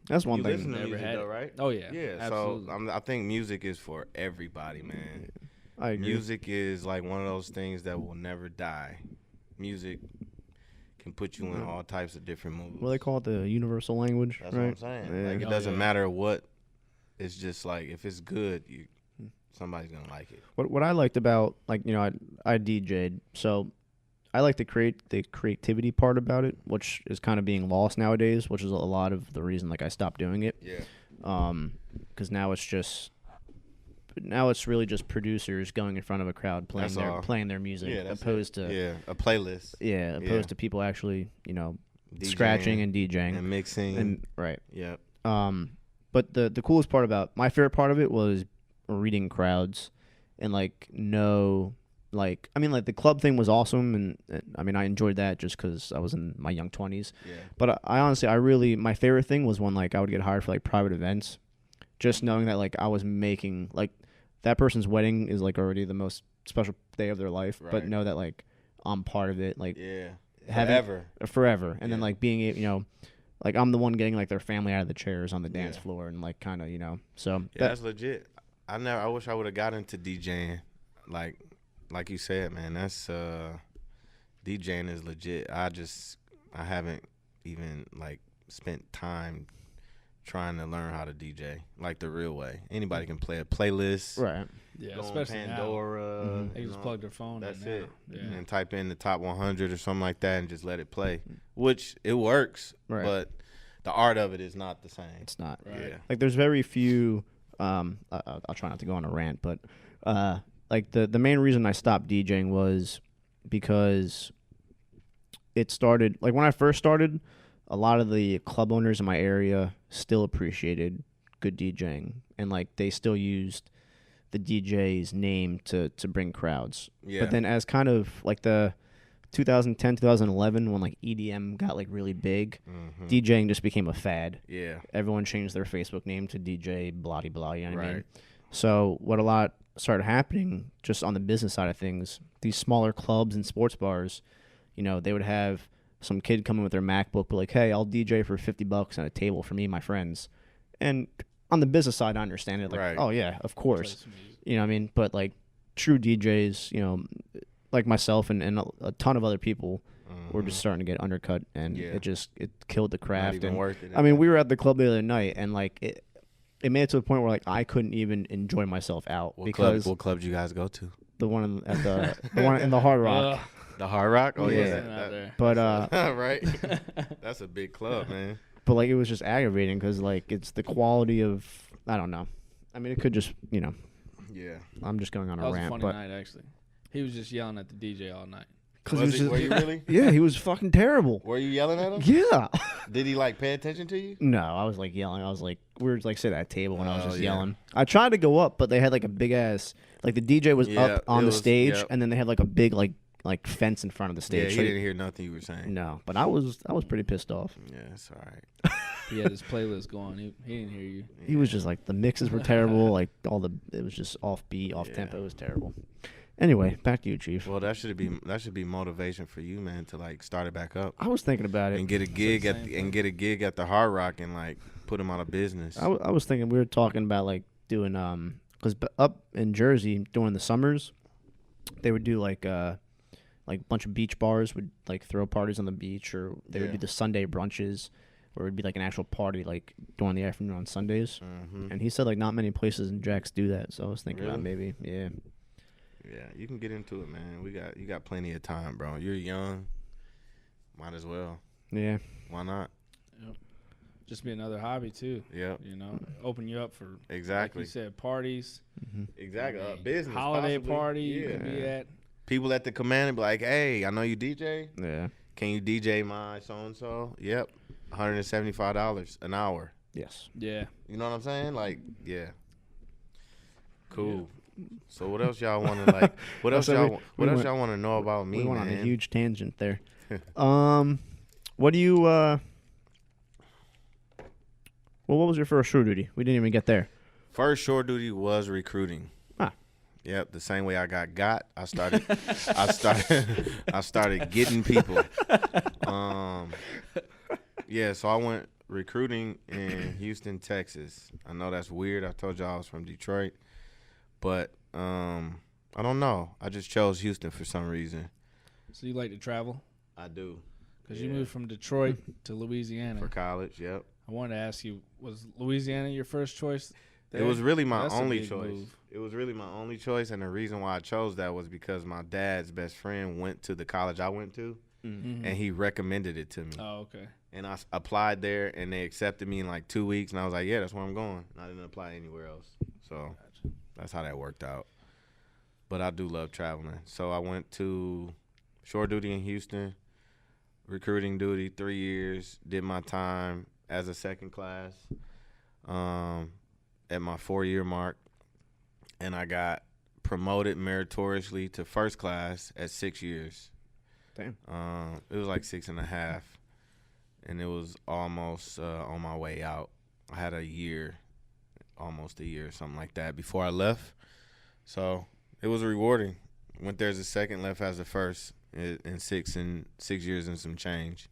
That's one You thing. listen to Never music had though, it. right? Oh yeah. Yeah. Absolutely. So I think music is for everybody, man. I agree. Music is like one of those things that will never die. Music can put you in all types of different moods. What do they call it? The universal language, That's right? what I'm saying. Yeah. Like it doesn't matter what. It's just like if it's good, somebody's gonna like it. What I liked about I DJ'd, so I like the creativity part about it, which is kind of being lost nowadays, which is a lot of the reason I stopped doing it. Yeah. Because now it's really just producers going in front of a crowd playing their music, opposed to a playlist. Yeah, opposed to people actually DJing scratching and DJing and mixing and right. Yep. But the coolest part about my favorite part of it was reading crowds and the club thing was awesome, and I mean I enjoyed that just because I was in my young 20s. Yeah. But I honestly, my favorite thing was when I would get hired for private events, just knowing that I was making that person's wedding is already the most special day of their life, right. but know that I'm part of it, forever, and then being able, I'm the one getting their family out of the chairs on the dance floor and kind of so that's legit. I wish I would have got into DJing, like you said, man. That's DJing is legit. I haven't even spent time trying to learn how to DJ the real way. Anybody can play a playlist, right? Yeah, go especially on Pandora. They just plug their phone. That's in it. Yeah. And type in the top 100 or something like that, and just let it play. Which it works, right. But the art of it is not the same. It's not. Right. Yeah. There's very few. I'll try not to go on a rant, but the main reason I stopped DJing was because it started when I first started. A lot of the club owners in my area still appreciated good DJing, and they still used the DJ's name to bring crowds. Yeah. But then as kind of the 2010, 2011, when EDM got really big, DJing just became a fad. Yeah. Everyone changed their Facebook name to DJ blah blah. You know what I mean? Right. So what a lot started happening just on the business side of things, these smaller clubs and sports bars, they would have some kid coming with their MacBook, be hey, I'll DJ for $50 on a table for me and my friends. And on the business side, I understand it. Right. Oh yeah, of course. You know what I mean? But true DJs, like myself and a ton of other people were just starting to get undercut, and it killed the craft. Not even worth it. I mean, we were at the club the other night, and it made it to the point where I couldn't even enjoy myself out. What club did you guys go to? The one at the one in the Hard Rock. The Hard Rock? Oh yeah. But right. That's a big club, man. But it was just aggravating because it's the quality of, I don't know. I mean, it could just Yeah. I'm just going on a That was rant, a funny but night actually. He was just yelling at the DJ all night. Were you really? Yeah, he was fucking terrible. Were you yelling at him? Yeah. Did he pay attention to you? No, I was yelling. I was we were sitting at a table and I was just yelling. I tried to go up, but they had a big ass the DJ was up on the stage, and then they had a big fence in front of the stage. Yeah, he didn't hear nothing you were saying. No, but I was pretty pissed off. Yeah, it's all right. He had his playlist going. He didn't hear you. He was just the mixes were terrible. It was just off beat, off tempo. It was terrible. Anyway, back to you, Chief. Well, that should be motivation for you, man, to start it back up. I was thinking about it and get a gig at the Hard Rock and put them out of business. I was thinking, we were talking about doing because up in Jersey during the summers, they would do a bunch of beach bars would throw parties on the beach, or they would do the Sunday brunches, or it'd be an actual party during the afternoon on Sundays. And he said not many places in Jax do that, so I was thinking about maybe Yeah, you can get into it, man. You got plenty of time, bro. You're young. Might as well. Yeah. Why not? Yep. Just be another hobby too. Yep. Open you up for exactly. like you said, parties. Exactly. I mean, Business. holiday possibly. party Yeah. you could be at. People at the command and be like, hey, I know you DJ. Yeah. Can you DJ my so-and-so? Yep. $175 an hour. Yes. Yeah. You know what I'm saying? Like, yeah. Cool. Yeah. So what else y'all want to like? What else y'all want to know about me? We went man? on a huge tangent there. What do you? Well, what was your first shore duty? We didn't even get there. First shore duty was recruiting. Ah. Yep, the same way I got. I started getting people. Yeah, so I went recruiting in Houston, Texas. I know that's weird. I told y'all I was from Detroit. But I don't know. I just chose Houston for some reason. So you like to travel? I do. Because you moved from Detroit to Louisiana. For college, yep. I wanted to ask you, was Louisiana your first choice there? It was really my That's only a big choice. move. It was really my only choice, and the reason why I chose that was because my dad's best friend went to the college I went to, Mm-hmm. and he recommended it to me. Oh, okay. And I applied there, and they accepted me in like 2 weeks, and I was like, yeah, that's where I'm going. And I didn't apply anywhere else. So that's how that worked out. But I do love traveling. So I went to shore duty in Houston, recruiting duty, 3 years, did my time as a second class at my 4-year mark, and I got promoted meritoriously to first class at 6 years. Damn. It was like 6.5, and it was almost on my way out. I had almost a year, something like that, before I left. So it was rewarding. Went there as a second, left as a first in 6 years and some change.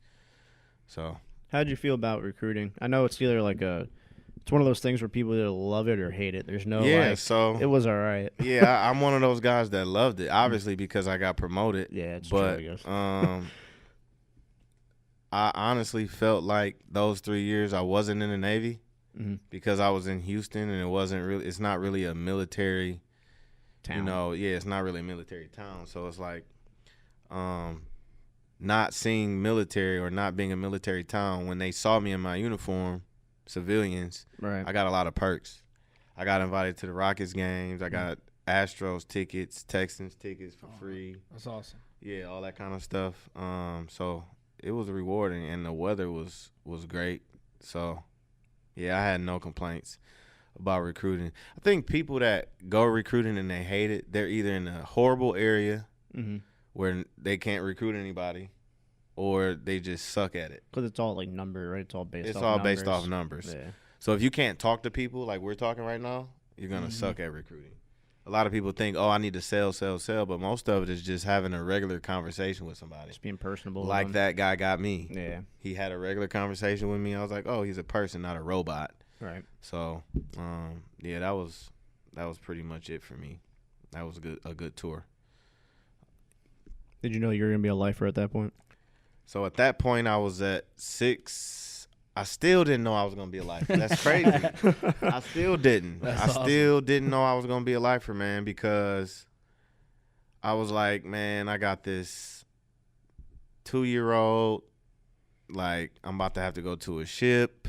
So how did you feel about recruiting? I know it's either like it's one of those things where people either love it or hate it. There's no so it was all right. Yeah, I'm one of those guys that loved it, obviously because I got promoted. Yeah, it's but, true, I guess. I honestly felt like those 3 years I wasn't in the Navy because I was in Houston, and it's not really a military town. It's not really a military town. So it's like not seeing military or not being a military town, when they saw me in my uniform, civilians, right. I got a lot of perks. I got invited to the Rockets games. I got Astros tickets, Texans tickets for free. That's awesome. Yeah, all that kind of stuff. So it was rewarding, and the weather was great. So, yeah, I had no complaints about recruiting. I think people that go recruiting and they hate it, they're either in a horrible area where they can't recruit anybody, or they just suck at it. Because it's all like number, right? It's all based off numbers. Yeah. So if you can't talk to people like we're talking right now, you're going to suck at recruiting. A lot of people think, I need to sell, but most of it is just having a regular conversation with somebody. Just being personable. Like that guy got me. Yeah. He had a regular conversation with me. I was like, he's a person, not a robot. Right. So, that was pretty much it for me. That was a good tour. Did you know you were going to be a lifer at that point? So at that point, I was at 6. I still didn't know I was going to be a lifer. That's crazy. I still didn't. Still didn't know I was going to be a lifer, man, because I was like, man, I got this 2-year-old. Like, I'm about to have to go to a ship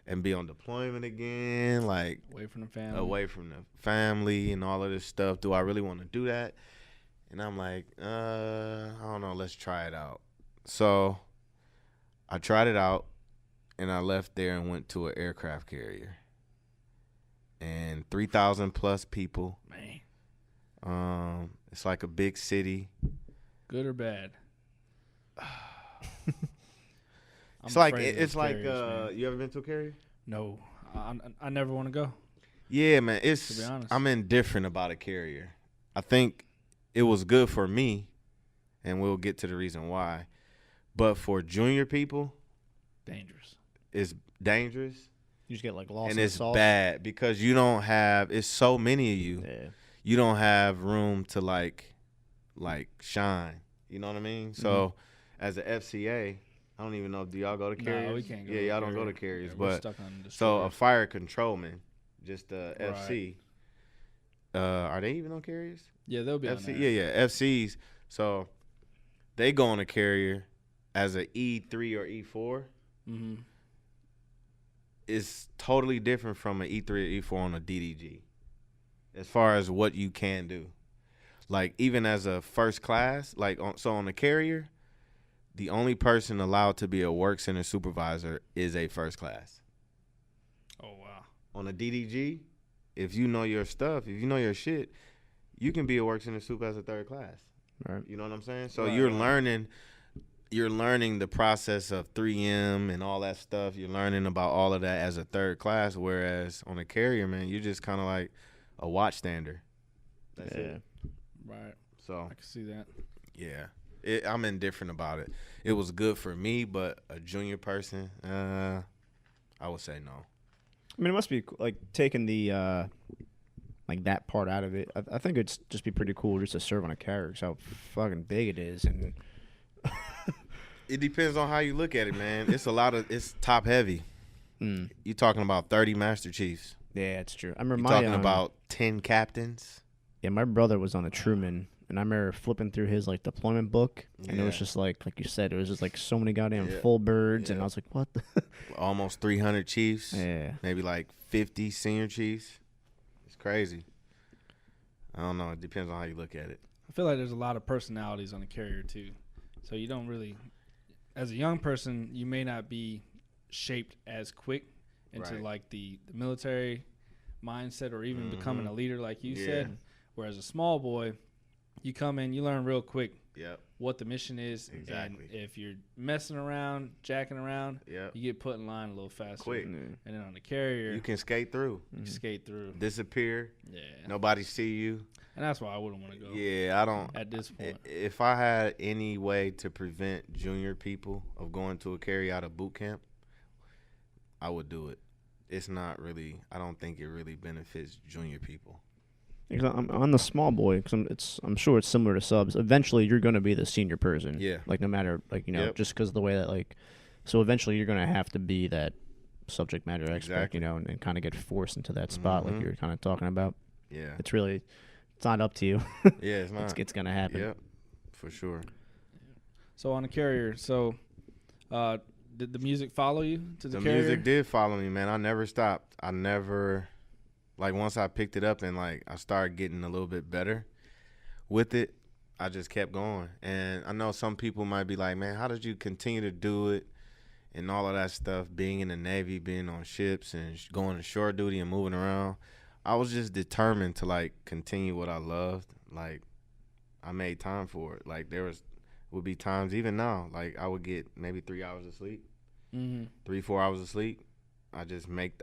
and be on deployment again. Like, away from the family and all of this stuff. Do I really want to do that? And I'm like, I don't know. Let's try it out. So I tried it out, and I left there and went to an aircraft carrier. And 3,000 plus people. Man. It's like a big city. Good or bad? It's like you ever been to a carrier? No, I never want to go. Yeah, man. To be honest, I'm indifferent about a carrier. I think it was good for me, and we'll get to the reason why. But for junior people, dangerous. It's dangerous. You just get like lost and in it's the sauce. bad because you don't have. It's so many of you. Yeah. You don't have room to like shine. You know what I mean? So as an FCA, I don't even know. Do y'all go to carriers? No, we can't go. Yeah, to y'all carrier. don't go to carriers. Yeah, we're but stuck on so a destroyers. fire controlman, just Right. FC. Are they even on carriers? Yeah, they'll be on FC. there. Yeah, FCs. So they go on a carrier as a E3 or E4. Mm-hmm. It's totally different from an E3 or E4 on a DDG. as far as what you can do. Like even as a first class, like on the carrier, the only person allowed to be a work center supervisor is a first class. Oh wow. On a DDG, if you know your stuff, if you know your shit, you can be a work center super as a third class. Right. You know what I'm saying? So Right, you're right. learning the process of 3M and all that stuff. You're learning about all of that as a third class, whereas on a carrier, man, you're just kind of like a watchstander. That's it. Right. So I can see that. yeah, I'm indifferent about it. It was good for me, but a junior person, I would say no. I mean, it must be like taking the like that part out of it. I think it'd just be pretty cool just to serve on a carrier because how fucking big it is, and It depends on how you look at it, man. It's top heavy. You talking about 30 Master Chiefs. yeah, it's true. I remember You're talking about 10 captains. yeah, my brother was on a Truman, and I remember flipping through his like deployment book, and it was Yeah. just like you said, it was just like so many goddamn Yeah. full birds, and Yeah. I was like, what? Almost 300 chiefs. Yeah. Maybe like 50 senior chiefs. It's crazy. I don't know. It depends on how you look at it. I feel like there's a lot of personalities on the carrier too, so you don't really, as a young person, you may not be shaped as quick into Right. like the military mindset or even becoming Mhm. a leader, like you Yeah. said. Whereas a small boy, you come in, you learn real quick Yep. what the mission is, Exactly. and if you're messing around, jacking around, Yep. you get put in line a little faster. Quick. And then on the carrier, You can skate through, you skate through. disappear. Yeah, Nobody see you. and that's why I wouldn't want to go. Yeah, I don't. At this point, If I had any way to prevent junior people of going to a carry out of boot camp, I would do it. It's not really. I don't think it really benefits junior people. I'm on the small boy because I'm sure it's similar to subs. Eventually, you're going to be the senior person. Yeah. Like no matter Yep. just because of the way that so eventually you're going to have to be that subject matter expert, Exactly. and kind of get forced into that spot like Mhm. you were kind of talking about. Yeah. It's not up to you. Yeah, it's not. It's going to happen. Yep, for sure. so on the carrier, did the music follow you to the The carrier? music did follow me, man. I never stopped. I never, like, once I picked it up and, like, I started getting a little bit better with it, I just kept going. And I know some people might be like, man, how did you continue to do it and all of that stuff, being in the Navy, being on ships and going to shore duty and moving around? I was just determined to, like, continue what I loved. Like, I made time for it. Like, would be times, even now, like, I would get maybe 3 hours of sleep. Mm-hmm. 3-4 hours of sleep. I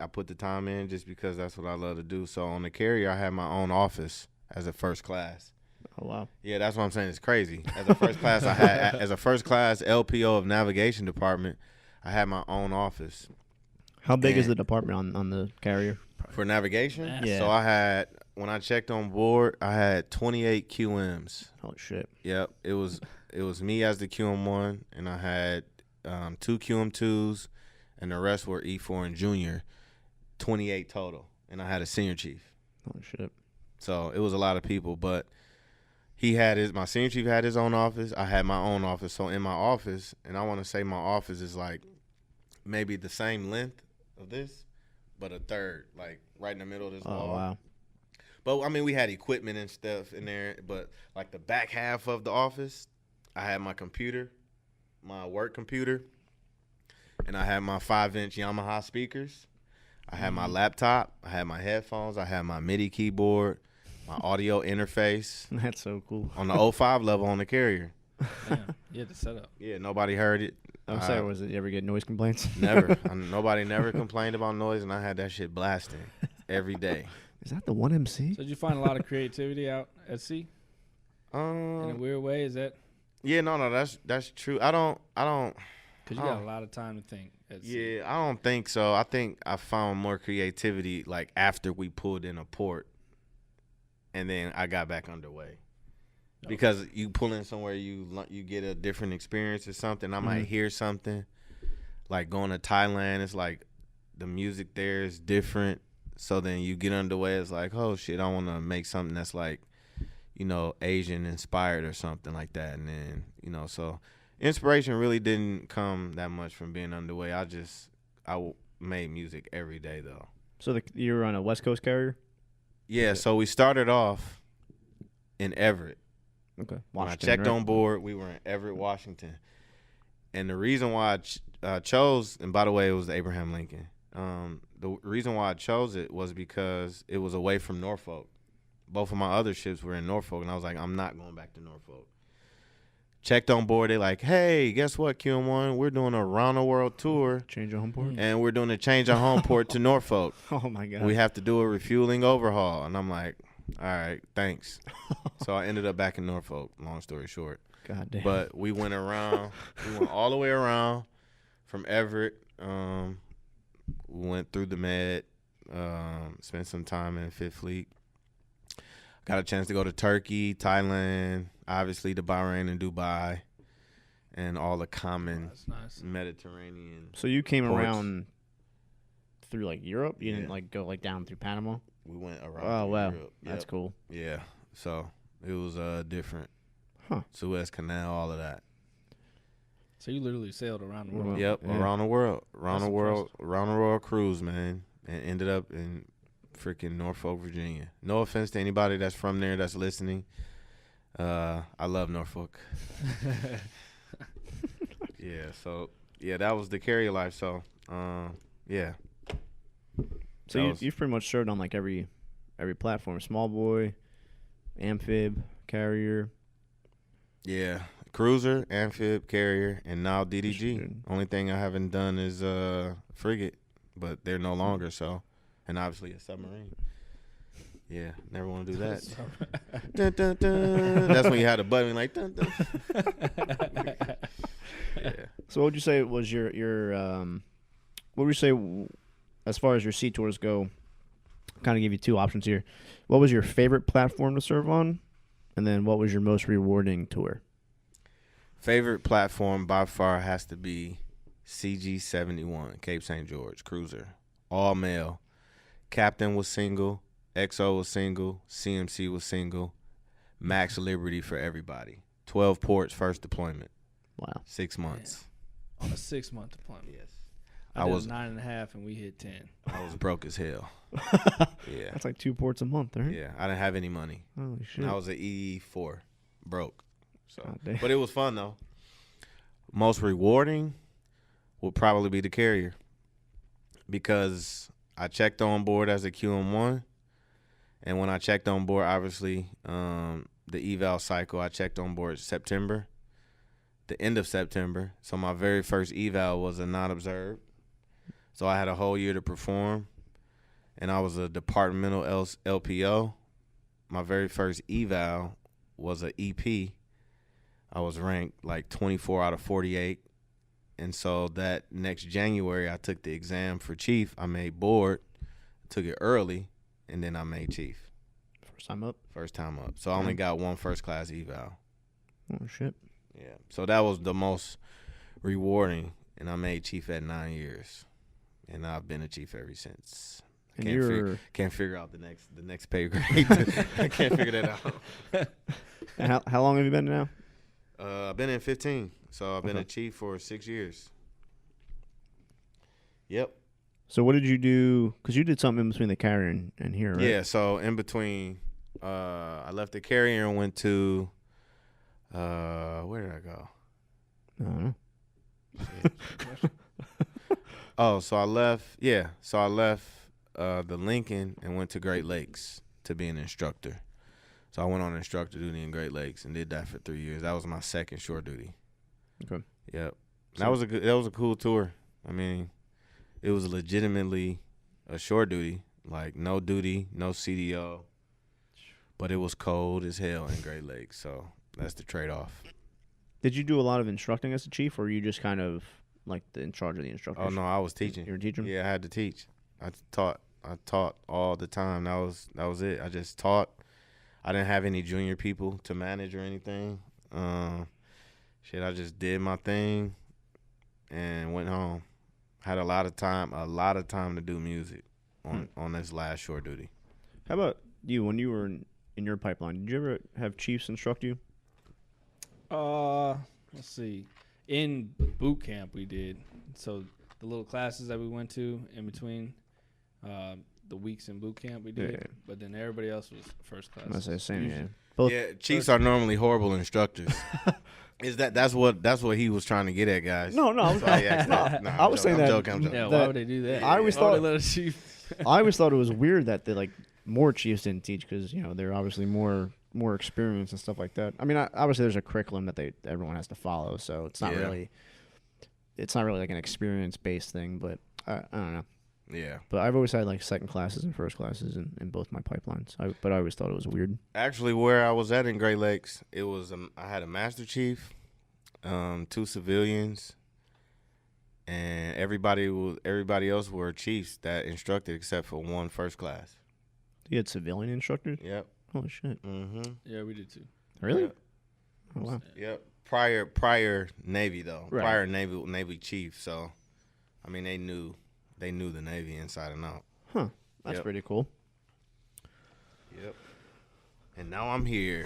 put the time in just because that's what I love to do. So on the carrier, I had my own office as a first class. Oh wow. Yeah, that's what I'm saying. It's crazy. As a first class, as a first class LPO of navigation department, I had my own office How big is And- the department on the carrier? for navigation. Yeah. So when I checked on board, I had 28 QMs. Holy shit. Yep, it was me as the QM1, and I had 2 QM2s, and the rest were E4 and junior. 28 total, and I had a senior chief. Holy shit. So it was a lot of people, but my senior chief had his own office. I had my own office. So in my office, and I want to say my office is like maybe the same length of this, but a third, like right in the middle of this Oh wall. wow. But I mean, we had equipment and stuff in there, but like the back half of the office, I had my computer, my work computer, and I had my 5-inch Yamaha speakers. I had my laptop, I had my headphones, I had my MIDI keyboard, my audio interface That's so cool. on the 05 level on the carrier. Damn, you had the setup. Yeah, nobody heard it. I'm sorry, was it you ever get noise complaints? Never. Nobody never complained about noise, and I had that shit blasting every day. Is that the 1MC? So did you find a lot of creativity out at sea in a weird way? Is that Yeah, no, that's true. I don't. because you got a lot of time to think at sea? Yeah, I don't think so. I think I found more creativity like after we pulled in a port, and then I got back underway. Because you pull in somewhere, you get a different experience or something. I might hear something, like going to Thailand. It's like the music there is different. So then you get underway. It's like, oh shit, I want to make something that's like, Asian inspired or something like that. And then so inspiration really didn't come that much from being underway. I made music every day though. So you were on a West Coast carrier? Yeah, so we started off in Everett. Okay. When I Washington, checked right? on board, we were in Everett, Washington. And the reason why I chose, and by the way, it was Abraham Lincoln. The reason why I chose it was because it was away from Norfolk. Both of my other ships were in Norfolk, and I was like, I'm not going back to Norfolk. Checked on board. They like, hey, guess what, QM1? We're doing a round the world tour, Change your home port. and we're doing a change of home port to Norfolk. Oh my god. We have to do a refueling overhaul. And I'm like, all right, thanks. So I ended up back in Norfolk, long story short. God damn. But we went around. We went all the way around from Everett. We went through the Med, spent some time in Fifth Fleet. Got a chance to go to Turkey, Thailand, obviously to Bahrain and Dubai, and all the common That's nice. Mediterranean. So you came ports. around through like Europe. You didn't Yeah. like go like down through Panama. We went around. Oh through wow, Europe. that's Yep. cool. Yeah. So it was different. Huh. Suez Canal, all of that. So you literally sailed around the world. Well, Yep, yeah. around the world, That's around the world cruise, man, and ended up in freaking Norfolk, Virginia. No offense to anybody that's from there that's listening. I love Norfolk. Yeah, so yeah, that was the carrier life. So, yeah. So you've pretty much served on like every platform: small boy, amphib, carrier. Yeah, cruiser, amphib, carrier, and now DDG. Interesting. Only thing I haven't done is frigate, but they're no longer so, and obviously a submarine. Yeah, never want to do that. Dun, dun, dun. That's when you had a button like dun, dun. Yeah. So what would you say was your what would you say as far as your sea tours go? Kind of give you two options here. What was your favorite platform to serve on, and then what was your most rewarding tour? Favorite platform by far has to be CG-71, Cape St. George, cruiser. All male. Captain was single. XO was single. CMC was single. Max Liberty for everybody. 12 ports, first deployment. Wow. 6 months. On a 6-month deployment. Yes. I I did was 9.5 and we hit 10. I was broke as hell. Yeah. That's like 2 ports a month, right? Yeah. I didn't have any money. Holy shit. And I was an E4. Broke. So God damn. but it was fun though. Most rewarding would probably be the carrier. Because I checked on board as a QM1. And when I checked on board, obviously, the eval cycle, I checked on board September, the end of September. So my very first eval was a non-observed. So I had a whole year to perform. And I was a departmental LPO. My very first eval was an EP. I was ranked like 24 out of 48. And so that next January, I took the exam for chief. I made board, took it early. And then I made chief. First time up. First time up. So I only got one first class eval. Oh shit. Yeah. So that was the most rewarding. And I made chief at 9 years. And I've been a chief ever since. And you're Can't figure out the next pay grade. I can't figure that out. and how long have you been now? I've been in 15. So I've been Okay. a chief for 6 years. Yep. So what did you do? Because you did something in between the carrier and here, right? Yeah, so in between, I left the carrier and went to, where did I go? I don't know. Oh, so I left the Lincoln and went to Great Lakes to be an instructor. So I went on instructor duty in Great Lakes and did that for 3 years. That was my second shore duty. Okay. Yep. So- That was a cool tour. I mean, it was legitimately a shore duty, like no duty, no CDO, but it was cold as hell in Great Lakes. So that's the trade-off. Did you do a lot of instructing as a chief, or were you just kind of like in charge of the instructors? Oh no, I was teaching. You were teaching? Yeah, I had to teach. I taught all the time. That was it. I just taught. I didn't have any junior people to manage or anything. I just did my thing and went home. Had a lot of time to do music on this last shore duty. How about you? When you were in your pipeline, did you ever have chiefs instruct you? Let's see. In boot camp we did. So the little classes that we went to in between, the weeks in boot camp we did, Yeah. but then everybody else was first class. I'm gonna say the same. Usually. Yeah. Both. Yeah, Chiefs are normally horrible instructors. That's what he was trying to get at, guys? No, I was, So I asked that. I was saying I'm that. joking, I'm joking. Yeah, that- why would they do that? I always Why would thought- they let a chief. I always thought it was weird that they like more Chiefs didn't teach because they're obviously more experienced and stuff like that. I mean, obviously there's a curriculum that everyone has to follow, so it's not really like an experience based thing. But I don't know. Yeah. But I've always had like second classes and first classes in both my pipelines. But I always thought it was weird. Actually, where I was at in Great Lakes, it was I had a Master Chief, 2 civilians, and everybody else were chiefs that instructed except for 1 first class. You had civilian instructors? Yep. Holy shit! Mm-hmm. Yeah, we did too. Really? Yep. Oh, wow. Yep. Prior Navy though. Right. Prior Navy chief. So, I mean, they knew the Navy inside and out. Huh. That's Yep. pretty cool. Yep. And now I'm here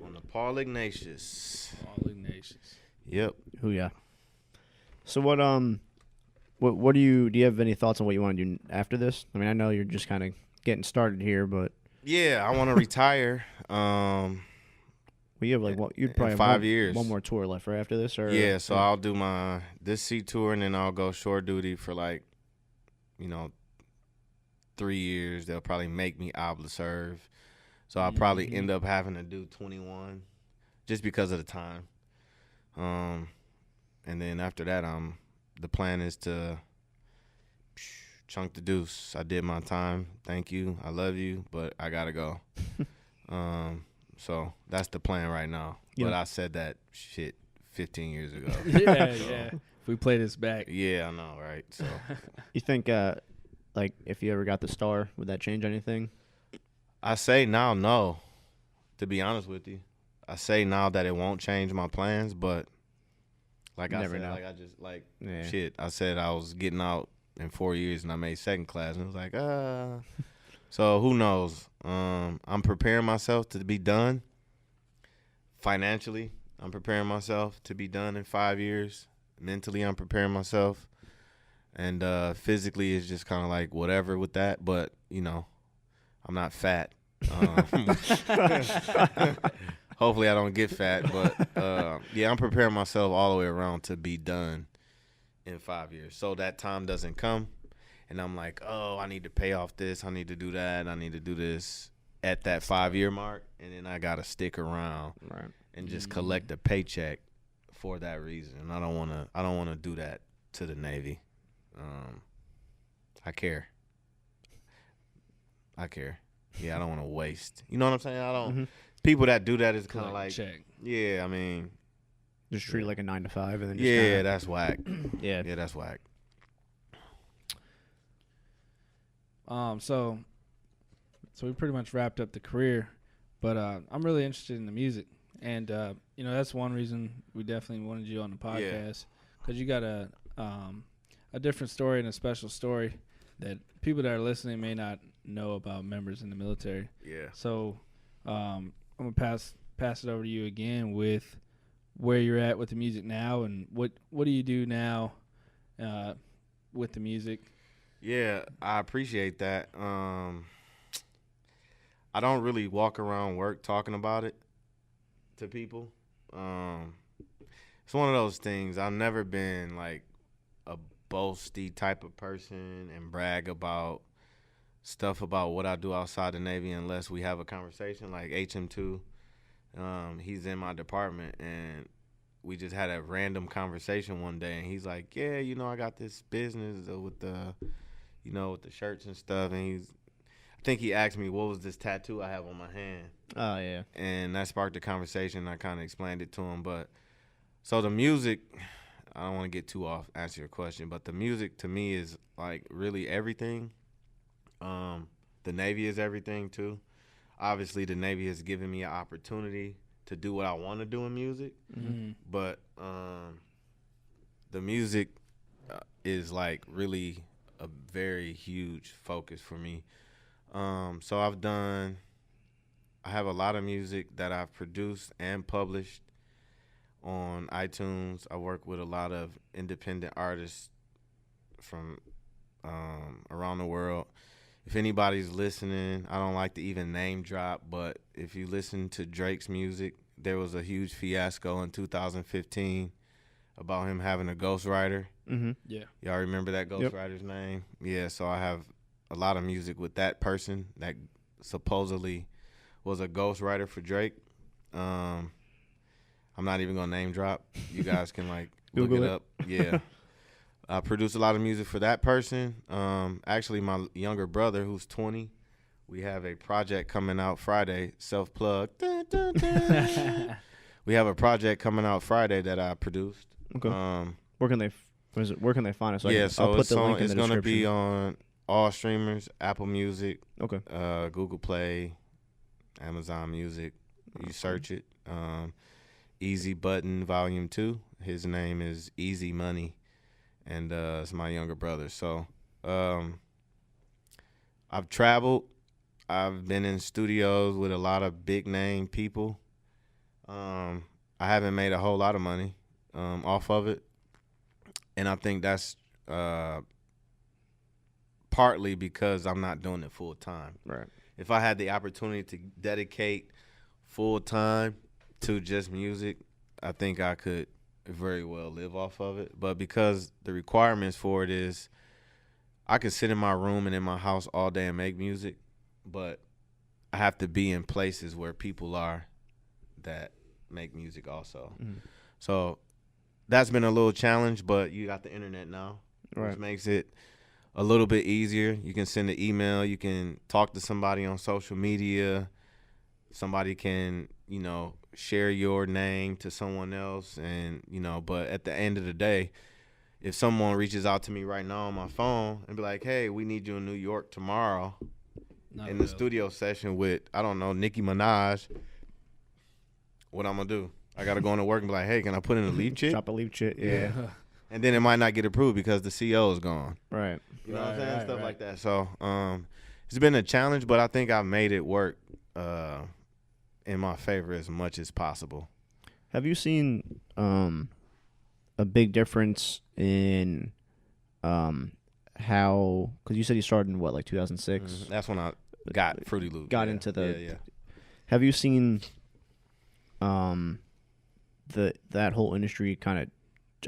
on the Paul Ignatius. All Ignatius. Yep. Oh yeah. So what do you have any thoughts on what you want to do after this? I mean, I know you're just kind of getting started here, but Yeah, I want to retire. you have like what you'd In probably have 5 years. one more tour left right after this, or Yeah, so I'll do this sea tour and then I'll go shore duty for 3 years. They'll probably make me obli serve. So I'll probably end up having to do 21 just because of the time. And then after that, the plan is to chunk the deuce. I did my time. Thank you. I love you, but I got to go. So that's the plan right now. Yeah. But I said that shit 15 years ago. Yeah, So, yeah. If we play this back. Yeah, I know, right? So you think like if you ever got the star, would that change anything? I say now, no. To be honest with you, I say now that it won't change my plans, but like I Never said, know. like I just like Yeah. shit. I said I was getting out in 4 years and I made second class, and it was like, So who knows? I'm preparing myself to be done. Financially, I'm preparing myself to be done in 5 years. Mentally, I'm preparing myself, and physically, it's just kind of like whatever with that. But I'm not fat. Hopefully, I don't get fat. But yeah, I'm preparing myself all the way around to be done in 5 years, so that time doesn't come. And I'm like, oh, I need to pay off this. I need to do that. I need to do this at that 5 year mark. And then I got to stick around Right. and just collect a paycheck for that reason. I don't want to do that to the Navy. I care. Yeah, I don't want to waste. You know what I'm saying? I don't. Mm-hmm. People that do that is kind of like, check. yeah, I mean, Just treat it like a 9 to 5, and then just yeah, kinda, that's whack. yeah. Yeah, that's whack. So we pretty much wrapped up the career, but I'm really interested in the music, and that's one reason we definitely wanted you on the podcast, because you got a different story and a special story that people that are listening may not know about members in the military. Yeah. So I'm gonna pass it over to you again with where you're at with the music now, and what do you do now with the music. Yeah, I appreciate that. I don't really walk around work talking about it to people. It's one of those things. I've never been like a boasty type of person and brag about stuff about what I do outside the Navy unless we have a conversation. Like HM2, he's in my department, and we just had a random conversation one day, and he's like, yeah, I got this business with the with the shirts and stuff, and I think he asked me what was this tattoo I have on my hand. Oh yeah. And that sparked a conversation. I kind of explained it to him. But so the music, I don't want to get too off, answer your question, but the music to me is like really everything. The Navy is everything too. Obviously, the Navy has given me an opportunity to do what I want to do in music. Mm-hmm. But the music is like really a very huge focus for me. So I have a lot of music that I've produced and published on iTunes. I work with a lot of independent artists from around the world. If anybody's listening, I don't like to even name drop, but if you listen to Drake's music, there was a huge fiasco in 2015 about him having a ghostwriter. Mm-hmm. Yeah. Y'all remember that ghostwriter's name? Yeah, so I have a lot of music with that person that supposedly was a ghostwriter for Drake. I'm not even going to name drop. You guys can, like, look it up. Yeah. I produce a lot of music for that person. Actually, my younger brother, who's 20, we have a project coming out Friday. Self-plug. Dun, dun, dun. We have a project coming out Friday that I produced. Okay. Where can they find it? So I'll put the link in the it's going to be description. on all streamers, Apple Music, Okay. Google Play, Amazon Music. You search it. Easy Button Volume 2. His name is Easy Money. And it's my younger brother. So I've traveled. I've been in studios with a lot of big name people. I haven't made a whole lot of money off of it. And I think that's partly because I'm not doing it full time. Right. If I had the opportunity to dedicate full time to just music, I think I could very well live off of it. But because the requirements for it is I could sit in my room and in my house all day and make music, but I have to be in places where people are that make music also. Mm-hmm. So that's been a little challenge, but you got the internet now, Right. which makes it a little bit easier. You can send an email. You can talk to somebody on social media. Somebody can, share your name to someone else. And, but at the end of the day, if someone reaches out to me right now on my phone and be like, hey, we need you in New York tomorrow in the studio session with, I don't know, Nicki Minaj, what I'm going to do? I got to go into work and be like, hey, can I put in a leave chit? Drop a leave chit. Yeah. And then it might not get approved because the CO is gone. Right. You know what I'm saying? Stuff like that. So it's been a challenge, but I think I've made it work in my favor as much as possible. Have you seen a big difference in how, because you said you started in what, like 2006? Mm-hmm. That's when I got Fruity Loops. Got into the. Yeah. Have you seen that whole industry kind of?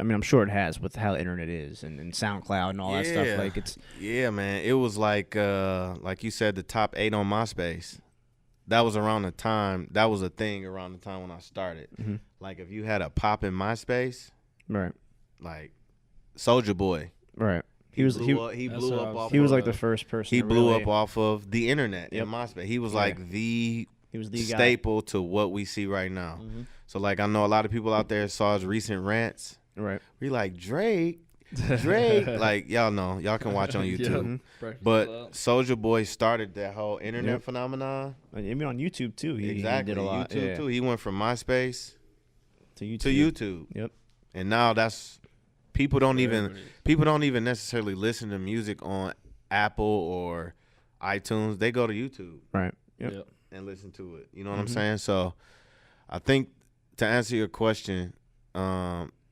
I mean, I'm sure it has with how the internet is and SoundCloud and all that stuff. Like it's. Yeah, man. It was like you said, the top 8 on MySpace. That was around the time. That was a thing around the time when I started. Mm-hmm. Like if you had a pop in MySpace, right? Like Soulja Boy, right? He blew up. He was like the first person. He blew really, up off of the internet in MySpace. He was like he was the staple guy. To what we see right now. Mm-hmm. So like I know a lot of people out there saw his recent rants. Right. We like Drake. Like y'all know, y'all can watch on YouTube. But Soulja Boy started that whole internet phenomenon. And even on YouTube too. He did a lot. YouTube too. He went from MySpace to YouTube. Yep. And now that's people don't even necessarily listen to music on Apple or iTunes. They go to YouTube. Right. Yep. And listen to it. You know what I'm saying? So I think to answer your question,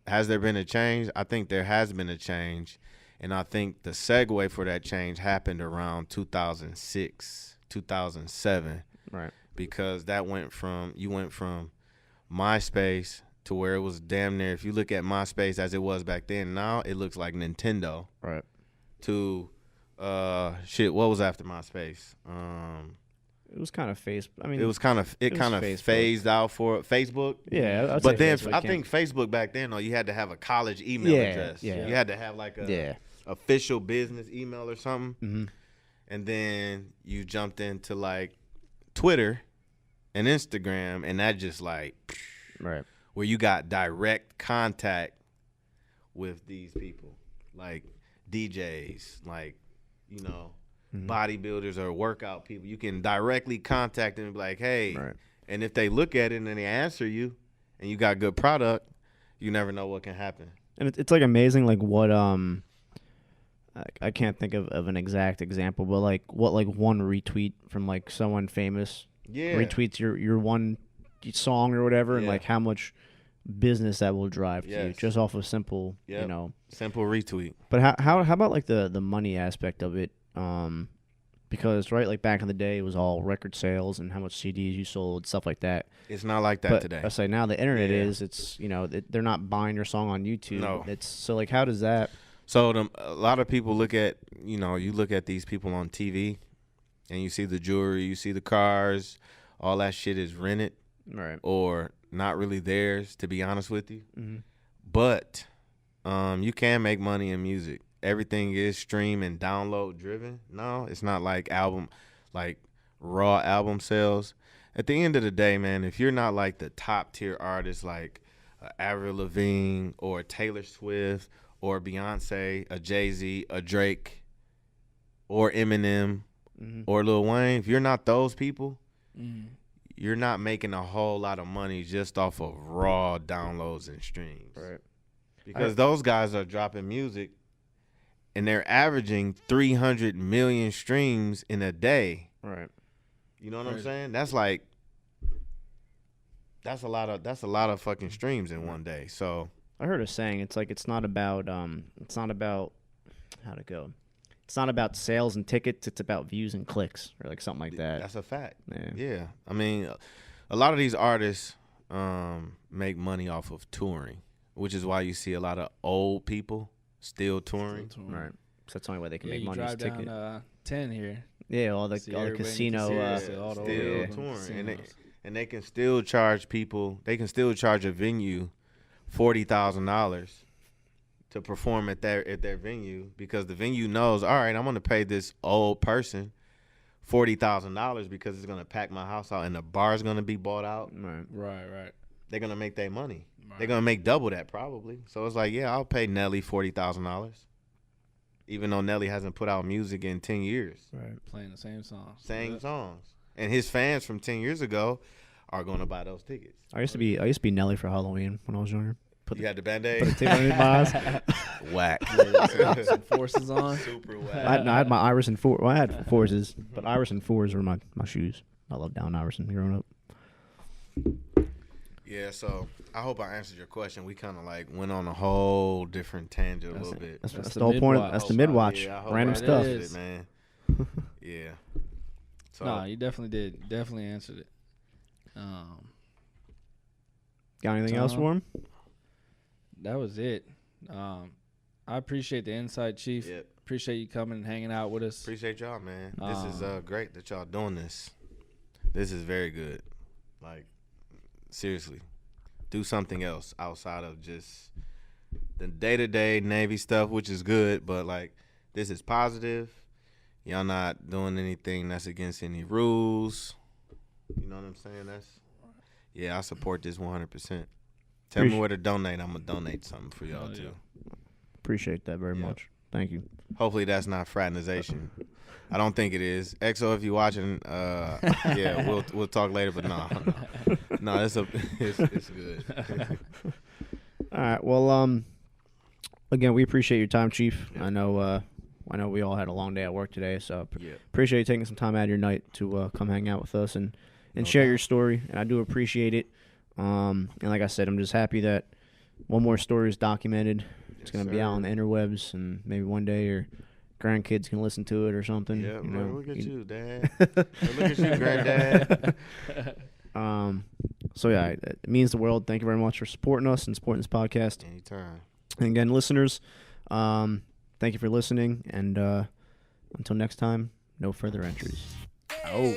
has there been a change? I think there has been a change. And I think the segue for that change happened around 2006, 2007. Right. Because you went from MySpace to where it was damn near, if you look at MySpace as it was back then, now it looks like Nintendo. Right. To, what was after MySpace? It was kind of Facebook. I mean, it kind of phased out for Facebook. Yeah, but then I think Facebook back then, though, you had to have a college email address. Yeah, you had to have like a official business email or something. Mm-hmm. And then you jumped into like Twitter and Instagram, and that just like right where you got direct contact with these people, like DJs, like bodybuilders or workout people. You can directly contact them and be like, hey, and if they look at it and they answer you and you got good product, you never know what can happen. And it's like amazing, like what I can't think of an exact example, but like what like one retweet from like someone famous retweets your one song or whatever, and like how much business that will drive to you Yes. just off of simple, Yep. you know. Simple retweet. But how about like the money aspect of it? Because right, like back in the day, it was all record sales and how much CDs you sold, stuff like that. It's not like that But today. I say now the internet Yeah. it's they're not buying your song on YouTube. No. It's so like how does that? So a lot of people look at, you look at these people on TV and you see the jewelry, you see the cars, all that shit is rented Right. or not really theirs, to be honest with you. Mm-hmm. But you can make money in music. Everything is stream and download driven. No, it's not like raw album sales. At the end of the day, man, if you're not like the top tier artist like Avril Lavigne or Taylor Swift or Beyonce, a Jay-Z, a Drake, or Eminem, or Lil Wayne, if you're not those people, you're not making a whole lot of money just off of raw downloads and streams. Right. Because those guys are dropping music and they're averaging 300 million streams in a day. Right. You know what I'm saying? That's like that's a lot of fucking streams in one day. So I heard a saying. It's like it's not about how'd it go? It's not about sales and tickets. It's about views and clicks, or like something like that. that's a fact. Yeah. Yeah. I mean, a lot of these artists make money off of touring, which is why you see a lot of old people still touring. Right. So that's the only way they can Yeah, make you money is drive ticket. down 10 here. Yeah, all the See all the everybody in the casino. casino, all the still old touring, casinos. and they can still charge people. They can still charge a venue $40,000 to perform at their venue because the venue knows, all right, I'm going to pay this old person $40,000 because it's going to pack my house out and the bar's going to be bought out. Right. They're going to make their money. Right. They're going to make double that probably. So it's like, yeah, I'll pay Nelly $40,000. Even though Nelly hasn't put out music in 10 years. Right. Playing the same songs. Same songs. And his fans from 10 years ago are going to buy those tickets. I used to be Nelly for Halloween when I was younger. You had the Put Band-Aid? a tape underneath my eyes. Whack. Some forces on. Super whack. I had my Iverson four. Well, I had forces, but Iverson fours were my shoes. I loved Down Iverson growing up. Yeah, so I hope I answered your question. We kind of like went on a whole different tangent a little bit. That's That's the the whole point. mid-watch. That's the mid-watch. Yeah, I hope Random I stuff. answered Is. it, man. Yeah. So No, you definitely did. Definitely answered it. Got anything else for him? That was it. I appreciate the insight, Chief. Yep. Appreciate you coming and hanging out with us. Appreciate y'all, man. This is great that y'all doing this. This is very good. Like, seriously, do something else outside of just the day-to-day Navy stuff, which is good, but like, this is positive. Y'all not doing anything that's against any rules. You know what I'm saying? Yeah, I support this 100%. Tell me where to donate. I'm going to donate something for y'all, too. Appreciate that very much. Thank you. Hopefully that's not fraternization. I don't think it is. EXO, if you're watching, yeah, we'll talk later. But no, it's good. All right. Well, again, we appreciate your time, Chief. Yeah. I know we all had a long day at work today, so appreciate you taking some time out of your night to come hang out with us and share your story. And I do appreciate it. And like I said, I'm just happy that one more story is documented. It's going to be out on the interwebs, and maybe one day your grandkids can listen to it or something. Yeah, you know, look at you, Dad. Look at you, Granddad. So, yeah, it means the world. Thank you very much for supporting us and supporting this podcast. Anytime. And again, listeners, thank you for listening. And until next time, no further entries. Oh.